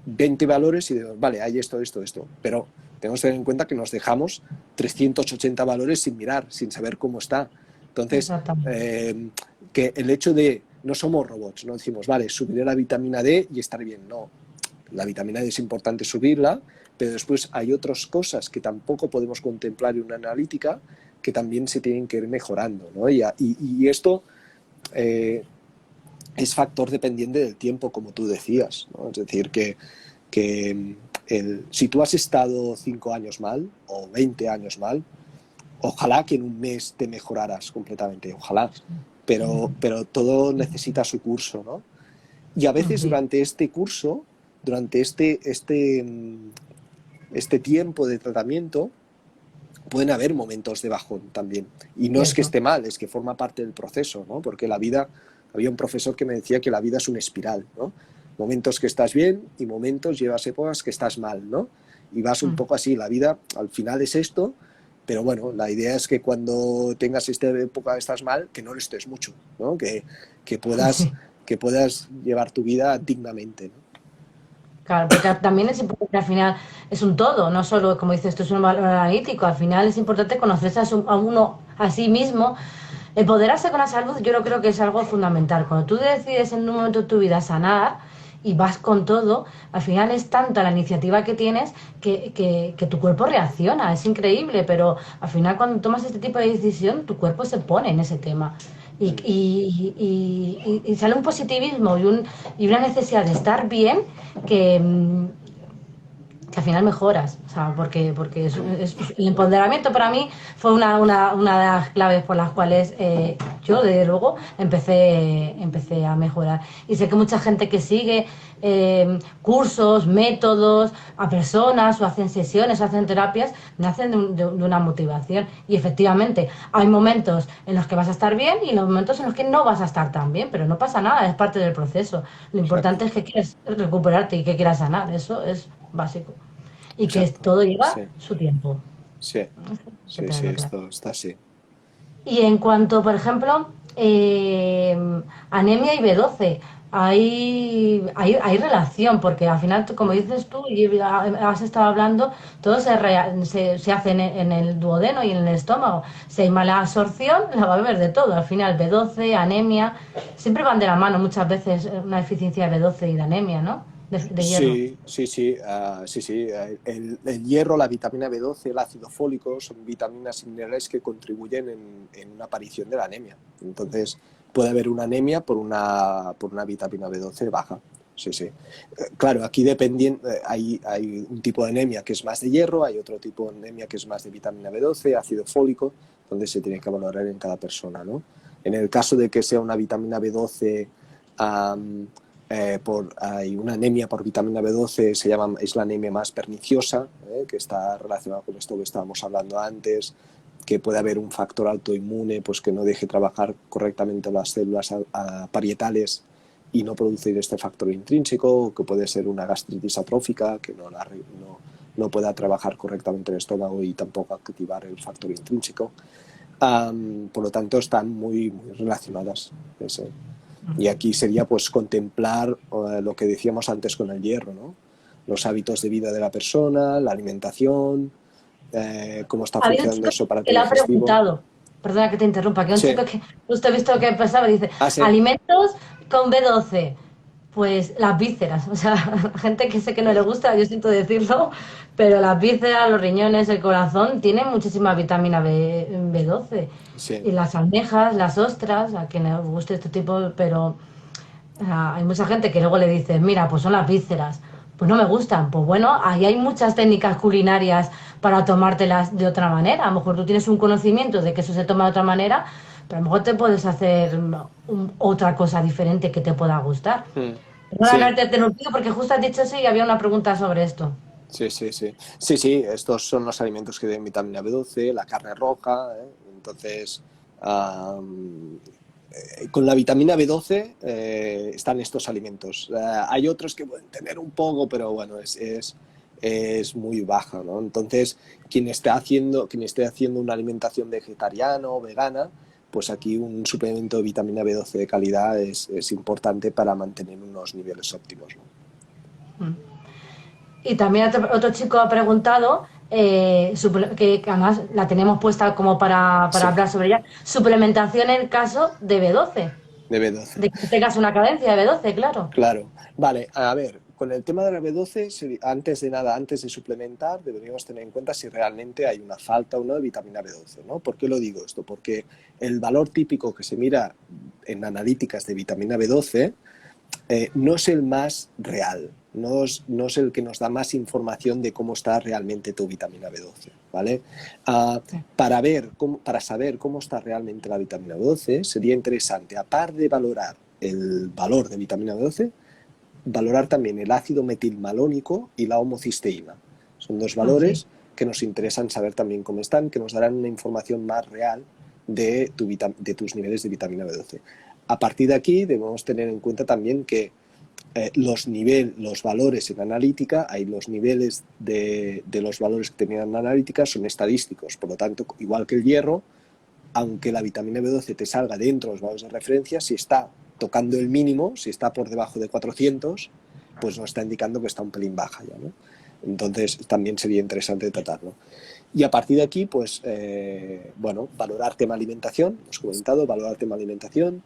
20 valores y decimos, vale, hay esto, esto, esto. Pero tenemos que tener en cuenta que nos dejamos 380 valores sin mirar, sin saber cómo está. Entonces, Exactamente. que el hecho de no somos robots, no decimos, vale, subiré la vitamina D y estaré bien. No, la vitamina D es importante subirla, pero después hay otras cosas que tampoco podemos contemplar en una analítica que también se tienen que ir mejorando, ¿no? Y esto es factor dependiente del tiempo, como tú decías, ¿no? Es decir, que si tú has estado 5 años mal o 20 años mal, ojalá que en un mes te mejoraras completamente, ojalá, pero todo necesita su curso, ¿no? Y a veces Sí, durante este curso, durante este tiempo de tratamiento, pueden haber momentos de bajón también. Y no es que Cierto. esté mal, es que forma parte del proceso, ¿no? Porque la vida, había un profesor que me decía que la vida es una espiral, ¿no? Momentos que estás bien y momentos, llevas épocas que estás mal, ¿no? Y vas un Mm. poco así, la vida al final es esto, pero bueno, la idea es que cuando tengas esta época estás mal, que no lo estés mucho, ¿no? Que puedas, Sí. que puedas llevar tu vida dignamente, ¿no? Claro, porque también es importante, al final es un todo, no solo, como dices, esto es un valor analítico, al final es importante conocerse a uno a sí mismo. Empoderarse con la salud yo creo que es algo fundamental. Cuando tú decides en un momento de tu vida sanar y vas con todo, al final es tanta la iniciativa que tienes que tu cuerpo reacciona, es increíble, pero al final cuando tomas este tipo de decisión, tu cuerpo se pone en ese tema. Y sale un positivismo y una necesidad de estar bien que, que al final mejoras, o sea, porque el empoderamiento para mí fue una de las claves por las cuales yo, desde luego, empecé a mejorar. Y sé que mucha gente que sigue cursos, métodos, a personas, o hacen sesiones, o hacen terapias, nacen de una motivación. Y efectivamente, hay momentos en los que vas a estar bien y los momentos en los que no vas a estar tan bien, pero no pasa nada, es parte del proceso. Lo importante Exacto, es que quieras recuperarte y que quieras sanar, eso es básico. Y que exacto. todo lleva Sí, su tiempo. sí, Hay que sí, sí, tenerlo claro. esto está así. Y en cuanto, por ejemplo, anemia y B12, hay relación, porque al final, como dices tú, y has estado hablando, todo se hace en el duodeno y en el estómago. Si hay mala absorción, la va a beber de todo. Al final, B12, anemia, siempre van de la mano muchas veces una deficiencia de B12 y de anemia, ¿no? De hierro. Sí, sí, sí, sí, sí. El hierro, la vitamina B12, el ácido fólico son vitaminas y minerales que contribuyen en una aparición de la anemia. Entonces, puede haber una anemia por una vitamina B12 baja. Sí, sí. Claro, aquí dependiendo, hay un tipo de anemia que es más de hierro, hay otro tipo de anemia que es más de vitamina B12, ácido fólico, donde se tiene que valorar en cada persona, ¿no? En el caso de que sea una vitamina B12, hay una anemia por vitamina B12, es la anemia más perniciosa, que está relacionada con esto que estábamos hablando antes, que puede haber un factor autoinmune pues que no deje trabajar correctamente las células parietales y no producir este factor intrínseco, que puede ser una gastritis atrófica, que no pueda trabajar correctamente el estómago y tampoco activar el factor intrínseco. Por lo tanto, están muy, muy relacionadas. Y aquí sería pues contemplar lo que decíamos antes con el hierro, ¿no? Los hábitos de vida de la persona, la alimentación, cómo está Ha habido un funcionando chico eso para que tu le ha digestivo. preguntado, perdona que te interrumpa, que un Sí, chico que justo he visto que pensaba, dice, sí, alimentos con B12, pues las vísceras, o sea, gente que sé que no le gusta, yo siento decirlo, pero las vísceras, los riñones, el corazón, tienen muchísima vitamina B12. sí. Y las almejas, las ostras, a quien le guste este tipo, pero hay mucha gente que luego le dice, mira, pues son las vísceras. Pues no me gustan. Pues bueno, ahí hay muchas técnicas culinarias para tomártelas de otra manera. A lo mejor tú tienes un conocimiento de que eso se toma de otra manera, pero a lo mejor te puedes hacer otra cosa diferente que te pueda gustar. Mm. Perdona que Sí, haberte interrumpido porque justo has dicho eso y había una pregunta sobre esto. sí, sí, sí. Sí, sí, estos son los alimentos que tienen vitamina B12, la carne roja, ¿eh? Entonces, con la vitamina B12 están estos alimentos. Hay otros que pueden tener un poco, pero bueno, es muy baja, ¿no? Entonces, quien esté haciendo una alimentación vegetariana o vegana, pues aquí un suplemento de vitamina B12 de calidad es importante para mantener unos niveles óptimos, ¿no? Mm. Y también otro chico ha preguntado, que además la tenemos puesta como para Sí, hablar sobre ella, suplementación en el caso de B12, de B12. de que tengas una carencia de B12, claro. Claro, vale, a ver, con el tema de la B12, antes de nada, antes de suplementar, deberíamos tener en cuenta si realmente hay una falta o no de vitamina B12, ¿no? ¿Por qué lo digo esto? Porque el valor típico que se mira en analíticas de vitamina B12 no es el más real, no es el que nos da más información de cómo está realmente tu vitamina B12, ¿vale? Para saber cómo está realmente la vitamina B12, sería interesante, aparte de valorar el valor de vitamina B12, valorar también el ácido metilmalónico y la homocisteína. Son dos Ah, sí. valores que nos interesan saber también cómo están, que nos darán una información más real de tus niveles de vitamina B12. A partir de aquí debemos tener en cuenta también que los valores en analítica, hay los niveles de los valores que tenían en analítica son estadísticos, por lo tanto, igual que el hierro, aunque la vitamina B12 te salga dentro de los valores de referencia, si está tocando el mínimo, si está por debajo de 400, pues nos está indicando que está un pelín baja ya, ¿no? Entonces también sería interesante tratarlo. Y a partir de aquí, pues, bueno, valorar tema alimentación, hemos comentado, valorar tema alimentación,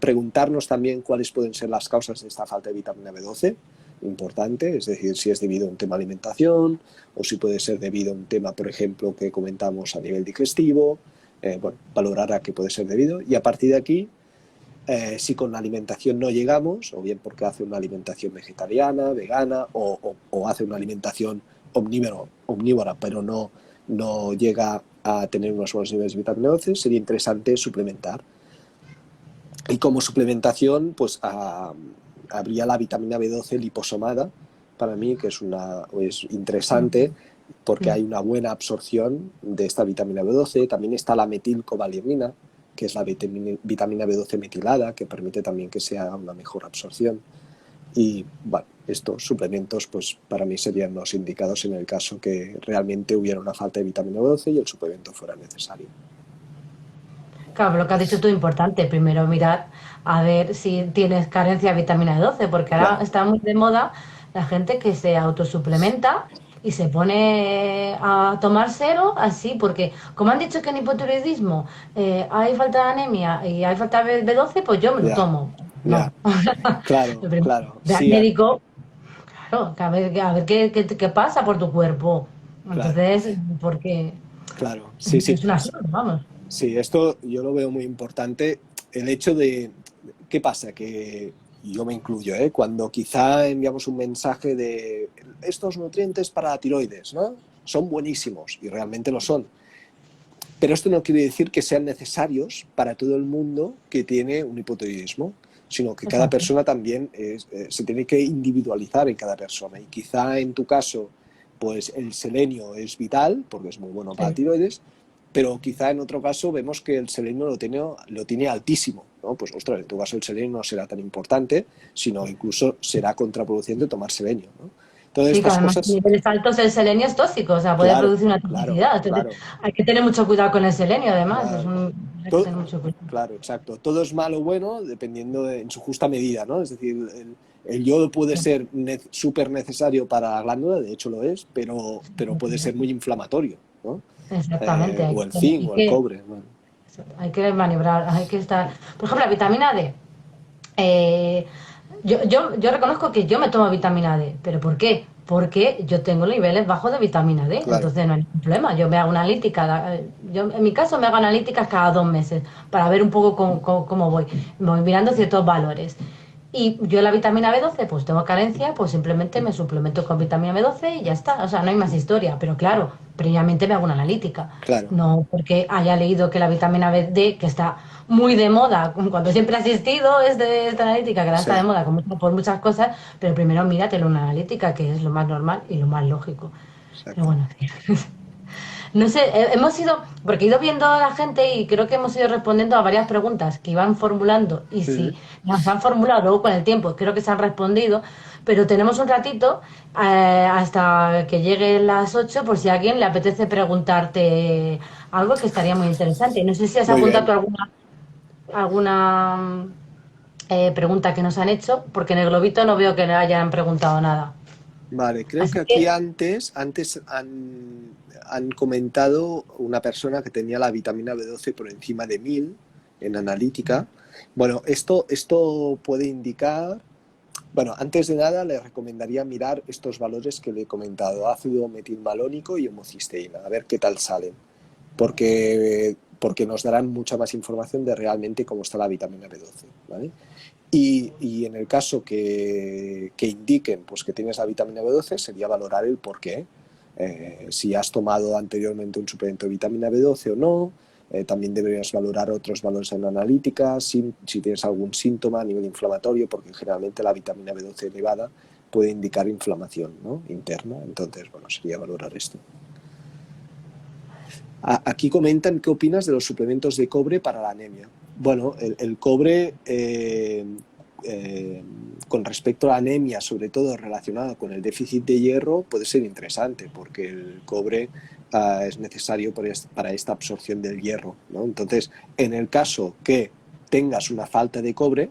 preguntarnos también cuáles pueden ser las causas de esta falta de vitamina B12, importante, es decir, si es debido a un tema alimentación o si puede ser debido a un tema, por ejemplo, que comentamos a nivel digestivo, bueno, valorar a qué puede ser debido. Y a partir de aquí, si con la alimentación no llegamos, o bien porque hace una alimentación vegetariana, vegana, o hace una alimentación omnívora, pero no llega a tener unos buenos niveles de vitamina B12, sería interesante suplementar. Y como suplementación, pues habría la vitamina B12 liposomada, para mí, que es interesante, porque hay una buena absorción de esta vitamina B12. También está la metilcobalamina, que es la vitamina B12 metilada, que permite también que sea una mejor absorción. Y bueno, estos suplementos pues para mí serían los indicados en el caso que realmente hubiera una falta de vitamina B12 y el suplemento fuera necesario. Claro, lo que has dicho tú es importante. Primero mirar a ver si tienes carencia de vitamina B12, porque ahora Claro, está muy de moda la gente que se autosuplementa y se pone a tomar cero así, porque como han dicho que en hipotiroidismo hay falta de anemia y hay falta de B12, pues yo me lo ya, tomo. ya, No. claro, Lo primero, claro, ve al sí, médico, claro, que a ver qué pasa por tu cuerpo. claro, Entonces, porque claro, sí, sí. es una absurdo, vamos. Sí, esto yo lo veo muy importante. El hecho de, ¿qué pasa? Que yo me incluyo, ¿eh? Cuando quizá enviamos un mensaje de estos nutrientes para la tiroides, ¿no? Son buenísimos y realmente lo son. Pero esto no quiere decir que sean necesarios para todo el mundo que tiene un hipotiroidismo, sino que cada Exacto. persona también se tiene que individualizar en cada persona. Y quizá en tu caso, pues el selenio es vital, porque es muy bueno para la Sí. tiroides, pero quizá en otro caso vemos que el selenio lo tiene altísimo, ¿no? Pues ostras, en tu caso el selenio no será tan importante, sino incluso será contraproducente tomar selenio, ¿no? Entonces Sí, que estas además en cosas, niveles altos el selenio es tóxico, o sea, puede claro, producir una claro, toxicidad. Entonces, claro, hay que tener mucho cuidado con el selenio, además. claro. Hay que Todo, tener mucho cuidado. claro, exacto. Todo es malo o bueno dependiendo en su justa medida, ¿no? Es decir, el yodo puede ser súper necesario para la glándula, de hecho lo es, pero puede ser muy inflamatorio, ¿no? Exactamente. O el zinc o el cobre. Bueno, Hay que maniobrar, hay que estar. Por ejemplo, la vitamina D. Eh, yo reconozco que yo me tomo vitamina D, pero ¿por qué? Porque yo tengo niveles bajos de vitamina D, claro, entonces no hay ningún problema. Yo me hago una analítica, yo en mi caso me hago analíticas cada 2 meses para ver un poco cómo voy. Me voy mirando ciertos valores. Y yo la vitamina B12, pues tengo carencia, pues simplemente me suplemento con vitamina B12 y ya está. O sea, no hay más historia. Pero claro, previamente me hago una analítica. claro, No porque haya leído que la vitamina B, que está muy de moda, cuando siempre ha existido esta analítica, que ahora está de sí, moda por muchas cosas, pero primero míratelo una analítica, que es lo más normal y lo más lógico. Pero exacto. bueno, no sé, hemos ido, porque he ido viendo a la gente y creo que hemos ido respondiendo a varias preguntas que iban formulando y Ujú. si las han formulado luego con el tiempo, creo que se han respondido, pero tenemos un ratito hasta que lleguen las 8 por si a alguien le apetece preguntarte algo que estaría muy interesante. No sé si has Muy apuntado bien. tú alguna pregunta que nos han hecho, porque en el globito no veo que le hayan preguntado nada. Vale, creo Así que aquí que, antes han comentado una persona que tenía la vitamina B12 por encima de 1000 en analítica. Bueno, esto puede indicar. Bueno, antes de nada le recomendaría mirar estos valores que le he comentado, ácido metilmalónico y homocisteína, a ver qué tal salen, porque nos darán mucha más información de realmente cómo está la vitamina B12, ¿vale? Y en el caso que indiquen pues, que tienes la vitamina B12, sería valorar el por qué. Si has tomado anteriormente un suplemento de vitamina B12 o no. También deberías valorar otros valores en la analítica, si tienes algún síntoma a nivel inflamatorio, porque generalmente la vitamina B12 elevada puede indicar inflamación, ¿no? Interna. Entonces, bueno, sería valorar esto. Aquí comentan qué opinas de los suplementos de cobre para la anemia. Bueno, el cobre, con respecto a la anemia, sobre todo relacionada con el déficit de hierro, puede ser interesante porque el cobre es necesario para esta absorción del hierro, ¿no? Entonces, en el caso que tengas una falta de cobre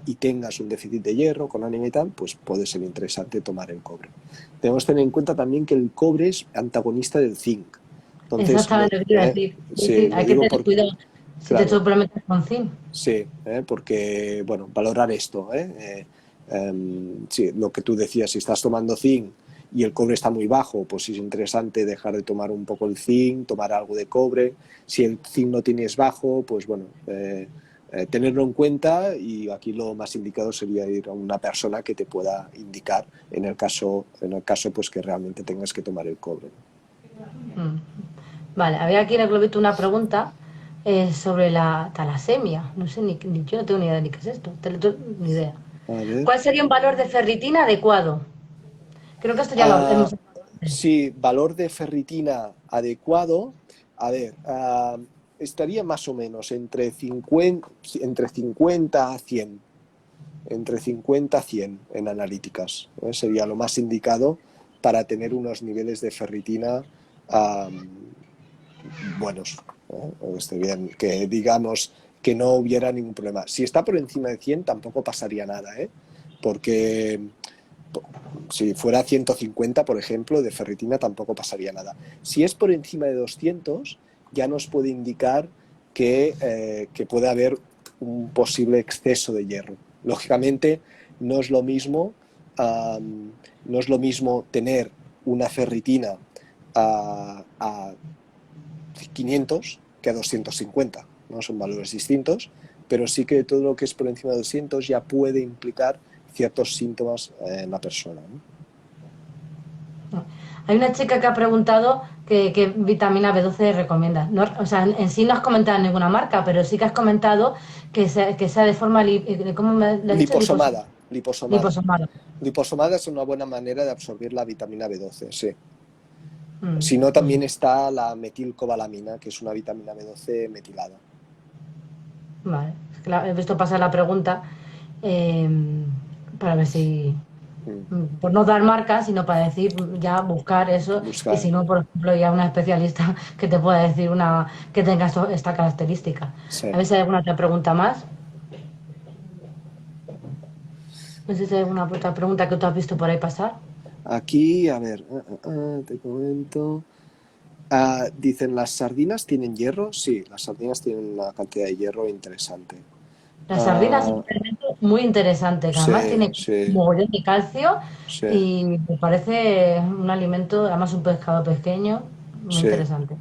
y tengas un déficit de hierro con anemia y tal, pues puede ser interesante tomar el cobre. Tenemos que tener en cuenta también que el cobre es antagonista del zinc. Entonces, Exactamente lo que iba a decir. Sí, sí, sí, lo hay que digo tener porque, cuidado si te claro, suplementas con zinc. sí, porque, bueno, valorar esto, sí, lo que tú decías, si estás tomando zinc y el cobre está muy bajo, pues sí es interesante dejar de tomar un poco el zinc, tomar algo de cobre. Si el zinc no tienes bajo, pues bueno, tenerlo en cuenta, y aquí lo más indicado sería ir a una persona que te pueda indicar en el caso pues que realmente tengas que tomar el cobre. Mm. Vale, había aquí en el globito una pregunta sobre la talasemia. No sé, yo no tengo ni idea ni qué es esto. Ni idea. A ver. ¿Cuál sería un valor de ferritina adecuado? Creo que esto ya lo Ah, hemos hablado antes. sí, valor de ferritina adecuado. A ver, estaría más o menos entre 50 a 100. Entre 50 a 100 en analíticas. Sería lo más indicado para tener unos niveles de ferritina buenos. Esté bien, que digamos que no hubiera ningún problema. Si está por encima de 100 tampoco pasaría nada, porque si fuera 150, por ejemplo, de ferritina tampoco pasaría nada. Si es por encima de 200, ya nos puede indicar que puede haber un posible exceso de hierro. Lógicamente, no es lo mismo, no es lo mismo tener una ferritina a 500 que a 250, ¿no? Son valores distintos, pero sí que todo lo que es por encima de 200 ya puede implicar ciertos síntomas en la persona, ¿no? Hay una chica que ha preguntado qué vitamina B12 recomienda. No, o sea, en sí no has comentado ninguna marca, pero sí que has comentado que sea de forma, ¿cómo me lo has dicho? Liposomada, liposomada. Liposomada. Liposomada es una buena manera de absorbir la vitamina B12, sí. Si no, Pues también está la metilcobalamina, que es una vitamina B12 metilada. vale. Es que he visto pasar la pregunta eh, para ver si, Mm. por no dar marcas, sino para decir ya buscar eso, y Buscar, si no, por ejemplo, ya una especialista que te pueda decir una que tenga esta característica. A sí. ver si hay alguna otra pregunta más. No sé si hay alguna otra pregunta que tú has visto por ahí pasar. Aquí, a ver, te comento. Dicen, ¿las sardinas tienen hierro? Sí, las sardinas tienen una cantidad de hierro interesante. Las sardinas es Ah, un alimento muy interesante, que además sí, tiene un sí, mogollón de calcio sí, y me parece un alimento, además un pescado pequeño, muy sí. interesante.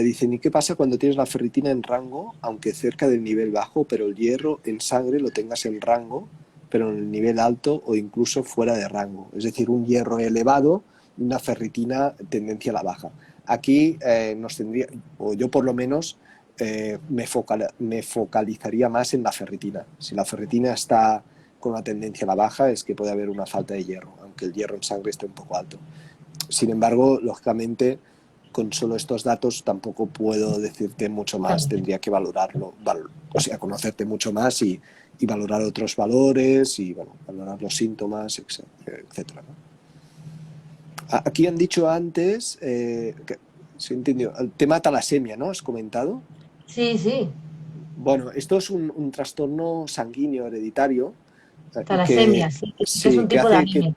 Dicen, ¿y qué pasa cuando tienes la ferritina en rango, aunque cerca del nivel bajo, pero el hierro en sangre lo tengas en rango, pero en el nivel alto o incluso fuera de rango? Es decir, un hierro elevado y una ferritina tendencia a la baja. Aquí nos tendría, o yo por lo menos, me focalizaría más en la ferritina. Si la ferritina está con una tendencia a la baja, es que puede haber una falta de hierro, aunque el hierro en sangre esté un poco alto. Sin embargo, lógicamente, con solo estos datos tampoco puedo decirte mucho más, Claro. tendría que valorarlo, o sea, conocerte mucho más y valorar otros valores y, bueno, valorar los síntomas, etcétera, ¿no? Aquí han dicho antes, se entendió, el tema talasemia, ¿no? ¿Has comentado? Sí, sí, Bueno, esto es un trastorno sanguíneo hereditario talasemia, que sí, que es sí, un que tipo de hace que anemia.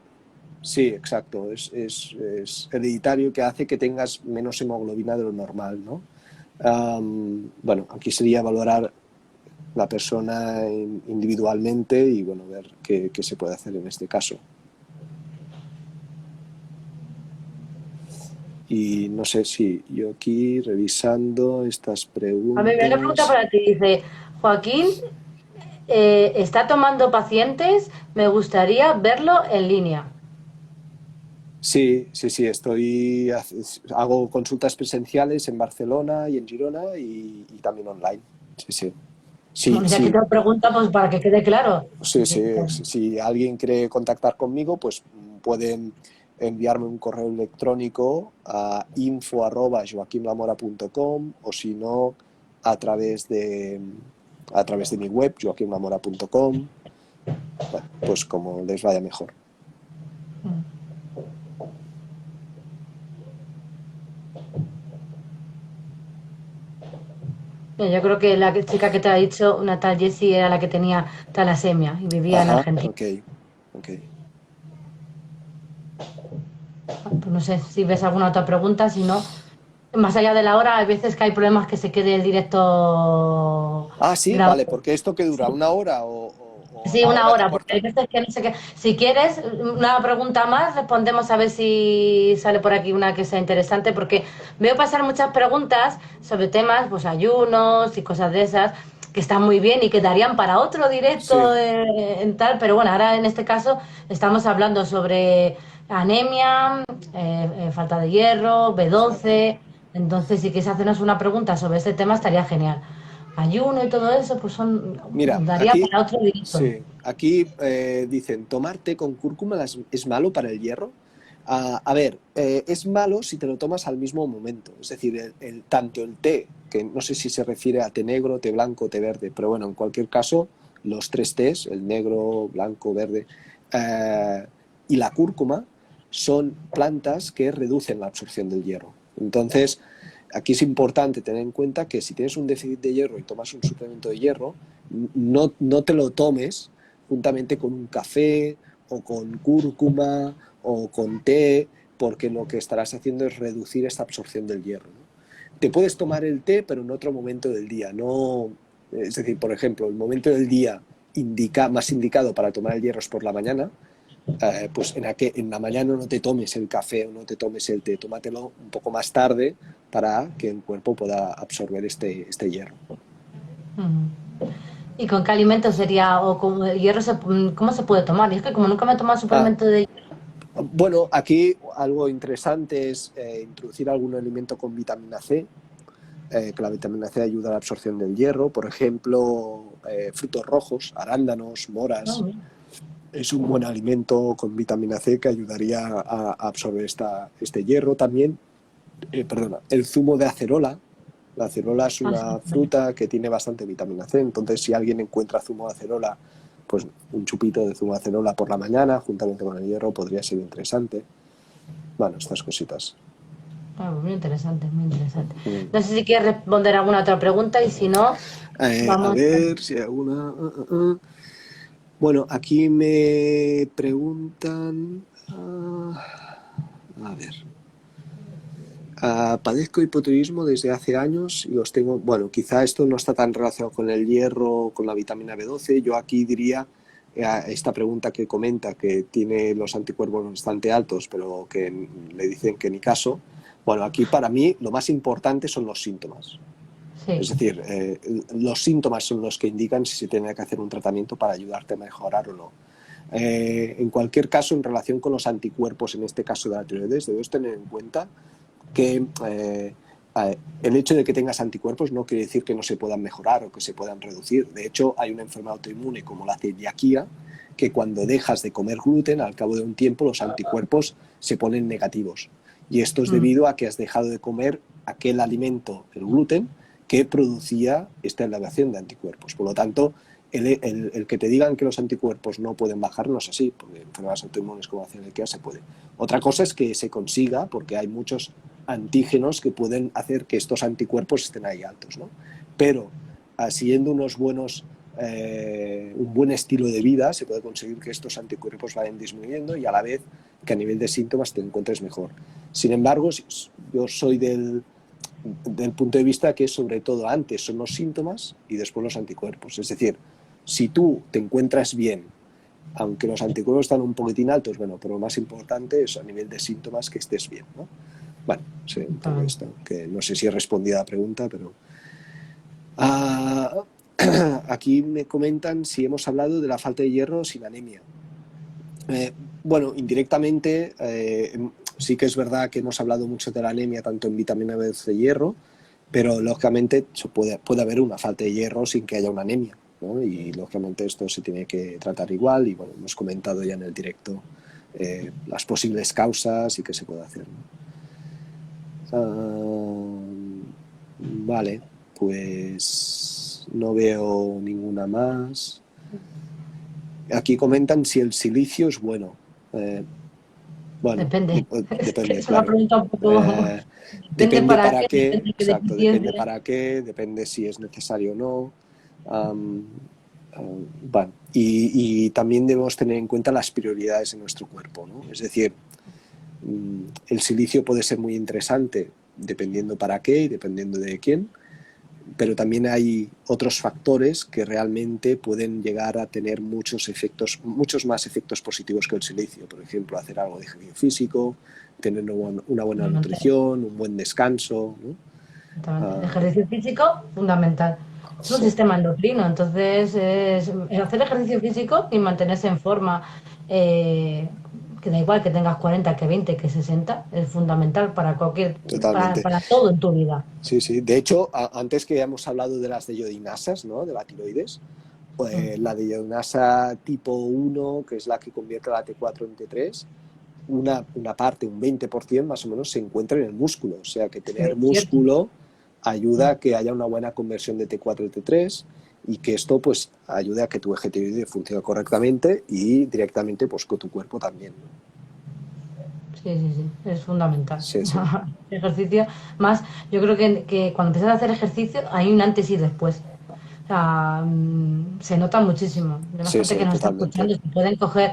sí, exacto. Es hereditario, que hace que tengas menos hemoglobina de lo normal, ¿no? Bueno, aquí sería valorar la persona individualmente y, bueno, ver qué se puede hacer en este caso. Y no sé si yo aquí revisando estas A ver, una pregunta preguntas. para ti. Dice, Joaquín, ¿está tomando pacientes? Me gustaría verlo en línea. Sí, sí, sí, hago consultas presenciales en Barcelona y en Girona y también online. Sí, sí. Sí, Bueno, ya que sí, te lo pregunta, pues para que quede claro. sí, sí. Si alguien quiere contactar conmigo, pues pueden. enviarme un correo electrónico a info@joaquimlamora.com, o si no, a través de, mi web, joaquimlamora.com. Bueno, pues como les vaya mejor. Yo creo que la chica que te ha dicho, una tal Jessie, era la que tenía talasemia y vivía en Ajá, Argentina. ok, ok. Pues no sé si ves alguna otra pregunta, si no, más allá de la hora, hay veces que hay problemas que se quede el directo Ah, sí, vale, grabado. porque esto que dura Sí, una hora o a sí, la una hora te hora, porque hay cortan. veces que no sé qué. Si quieres una pregunta más, respondemos a ver si sale por aquí una que sea interesante, porque veo pasar muchas preguntas sobre temas, pues ayunos y cosas de esas, que están muy bien y que darían para otro directo Sí, en tal, pero bueno, ahora en este caso estamos hablando sobre anemia, falta de hierro, exacto. B12. Entonces, si quieres hacernos una pregunta sobre este tema, estaría genial. Ayuno y todo eso, pues Mira, daría aquí, para otro directo. sí, aquí dicen, ¿tomar té con cúrcuma es malo para el hierro? A ver, es malo si te lo tomas al mismo momento. Es decir, tanto el té, que no sé si se refiere a té negro, té blanco, té verde, pero bueno, en cualquier caso, los tres tés, el negro, blanco, verde, eh, y la cúrcuma, son plantas que reducen la absorción del hierro. Entonces, aquí es importante tener en cuenta que si tienes un déficit de hierro y tomas un suplemento de hierro, no te lo tomes juntamente con un café o con cúrcuma o con té, porque lo que estarás haciendo es reducir esta absorción del hierro, ¿no? Te puedes tomar el té, pero en otro momento del día. No, es decir, por ejemplo, el momento del día más indicado para tomar el hierro es por la mañana. Pues en la mañana no te tomes el café o no te tomes el té, tómatelo un poco más tarde para que el cuerpo pueda absorber este hierro. Mm. ¿Y con qué alimento sería? ¿O con el hierro cómo se puede tomar? Y es que como nunca me he tomado Ah, suplemento de hierro. bueno, aquí algo interesante es introducir algún alimento con vitamina C, que la vitamina C ayuda a la absorción del hierro, por ejemplo, frutos rojos, arándanos, No, moras. bien. Es un buen alimento con vitamina C que ayudaría a absorber este hierro también. Perdona, el zumo de acerola. La acerola es Ah, sí. una fruta que tiene bastante vitamina C, entonces si alguien encuentra zumo de acerola, pues un chupito de zumo de acerola por la mañana, juntamente con el hierro, podría ser interesante. Bueno, estas cositas. Ah, pues muy interesante, muy interesante. Mm. No sé si quieres responder alguna otra pregunta y si no, A vamos. ver si hay alguna. Bueno, aquí me preguntan. A ver. Padezco hipotiroidismo desde hace años y los tengo. Bueno, quizá esto no está tan relacionado con el hierro, con la vitamina B12. Yo aquí diría esta pregunta que comenta que tiene los anticuerpos bastante altos, pero que le dicen que ni caso. Bueno, aquí para mí lo más importante son los síntomas. Es Sí. decir, los síntomas son los que indican si se tiene que hacer un tratamiento para ayudarte a mejorar o no. En cualquier caso, en relación con los anticuerpos, en este caso de la tiroides, debes tener en cuenta que el hecho de que tengas anticuerpos no quiere decir que no se puedan mejorar o que se puedan reducir. De hecho, hay una enfermedad autoinmune como la celiaquía, que cuando dejas de comer gluten, al cabo de un tiempo los anticuerpos se ponen negativos. Y esto es Mm. debido a que has dejado de comer aquel alimento, el gluten, que producía esta elevación de anticuerpos. Por lo tanto, el que te digan que los anticuerpos no pueden bajar no es así, porque en enfermedades autoinmunes como la celiaquía se puede. Otra cosa es que se consiga, porque hay muchos antígenos que pueden hacer que estos anticuerpos estén ahí altos, ¿no? Pero siguiendo un buen estilo de vida se puede conseguir que estos anticuerpos vayan disminuyendo y a la vez que a nivel de síntomas te encuentres mejor. Sin embargo, yo soy del punto de vista que sobre todo antes son los síntomas y después los anticuerpos. Es decir, si tú te encuentras bien, aunque los anticuerpos están un poquitín altos, bueno, pero lo más importante es a nivel de síntomas que estés bien, ¿no? Bueno, sí, un poco Vale. esto, que no sé si he respondido a la pregunta, pero... Ah, aquí me comentan si hemos hablado de la falta de hierro sin anemia. Bueno, indirectamente sí que es verdad que hemos hablado mucho de la anemia, tanto en vitamina B12 y hierro, pero lógicamente puede haber una falta de hierro sin que haya una anemia, ¿no? Y lógicamente esto se tiene que tratar igual y bueno, hemos comentado ya en el directo las posibles causas y qué se puede hacer, ¿no? Vale, pues no veo ninguna más. Aquí comentan si el silicio es bueno. Bueno, Depende. Es que depende, es una claro. pregunta un poco... Depende Depende para para qué, qué, depende qué exacto, depende deficiencia. para qué, depende si es necesario o no. Am, bueno, y también debemos tener en cuenta las prioridades de nuestro cuerpo, ¿no? Es decir, el silicio puede ser muy interesante dependiendo para qué y dependiendo de quién, pero también hay otros factores que realmente pueden llegar a tener muchos más efectos positivos que el silicio. Por ejemplo, hacer algo de ejercicio físico, tener una buena nutrición, un buen descanso, ¿no? Exactamente. El ejercicio físico, fundamental. Es un Sí, sistema endocrino, entonces es hacer ejercicio físico y mantenerse en forma, eh, que da igual que tengas 40, que 20, que 60, es fundamental para totalmente. para todo en tu vida. Sí, sí. De hecho, antes que hemos hablado de las deyodinasas, ¿no? De la tiroides, la deyodinasa tipo 1, que es la que convierte la T4 en T3, una parte, un 20% más o menos, se encuentra en el músculo. O sea que Sí, tener cierto. músculo ayuda a que haya una buena conversión de T4 a T3 y que esto pues ayude a que tu eje tiroide funcione correctamente y directamente pues con tu cuerpo también, ¿no? Sí, sí, sí, es fundamental. Sí, sí, El ejercicio, más, yo creo que cuando empiezas a hacer ejercicio hay un antes y después. O sea, se nota muchísimo. De la sí, gente que sí, nos está totalmente, escuchando, si pueden coger,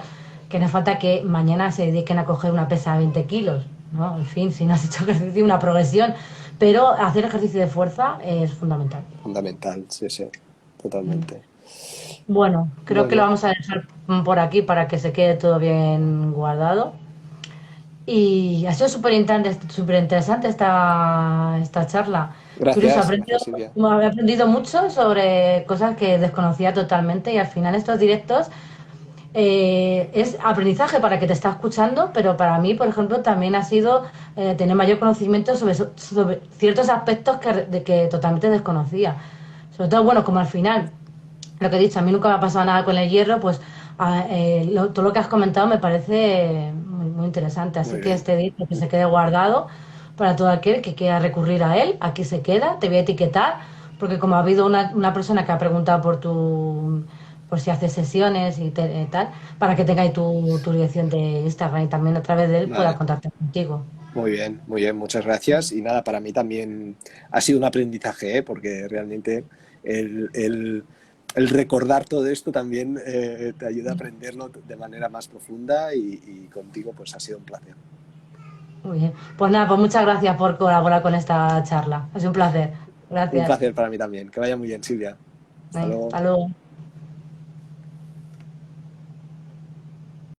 que no falta que mañana se dediquen a coger una pesa de 20 kilos, ¿no? En fin, si no has hecho ejercicio, una progresión. Pero hacer ejercicio de fuerza es fundamental. fundamental, sí, sí, Mm. totalmente. Bueno, creo que lo Bueno, vamos a dejar por aquí para que se quede todo bien guardado. Y ha sido súper interesante esta charla. Curioso, gracias Silvia. he aprendido mucho sobre cosas que desconocía totalmente y al final estos directos es aprendizaje para que te está escuchando, pero para mí, por ejemplo, también ha sido tener mayor conocimiento sobre ciertos aspectos que totalmente desconocía. Sobre todo, bueno, como al final lo que he dicho, a mí nunca me ha pasado nada con el hierro, pues todo lo que has comentado me parece muy interesante. Así Muy que bien, este vídeo que se quede guardado para todo aquel que quiera recurrir a él, aquí se queda, te voy a etiquetar, porque como ha habido una persona que ha preguntado por si hace sesiones tal, para que tengáis tu dirección de Instagram y también a través de él pueda vale. contactar contigo. Muy bien, muchas gracias. Y nada, para mí también ha sido un aprendizaje, ¿eh? Porque realmente el recordar todo esto también te ayuda a aprenderlo de manera más profunda y contigo pues ha sido un placer. Muy bien. Pues nada, pues muchas gracias por colaborar con esta charla. Ha sido un placer. Un Gracias. placer para mí también. Que vaya muy bien, Silvia. Hasta Venga, luego. hasta luego.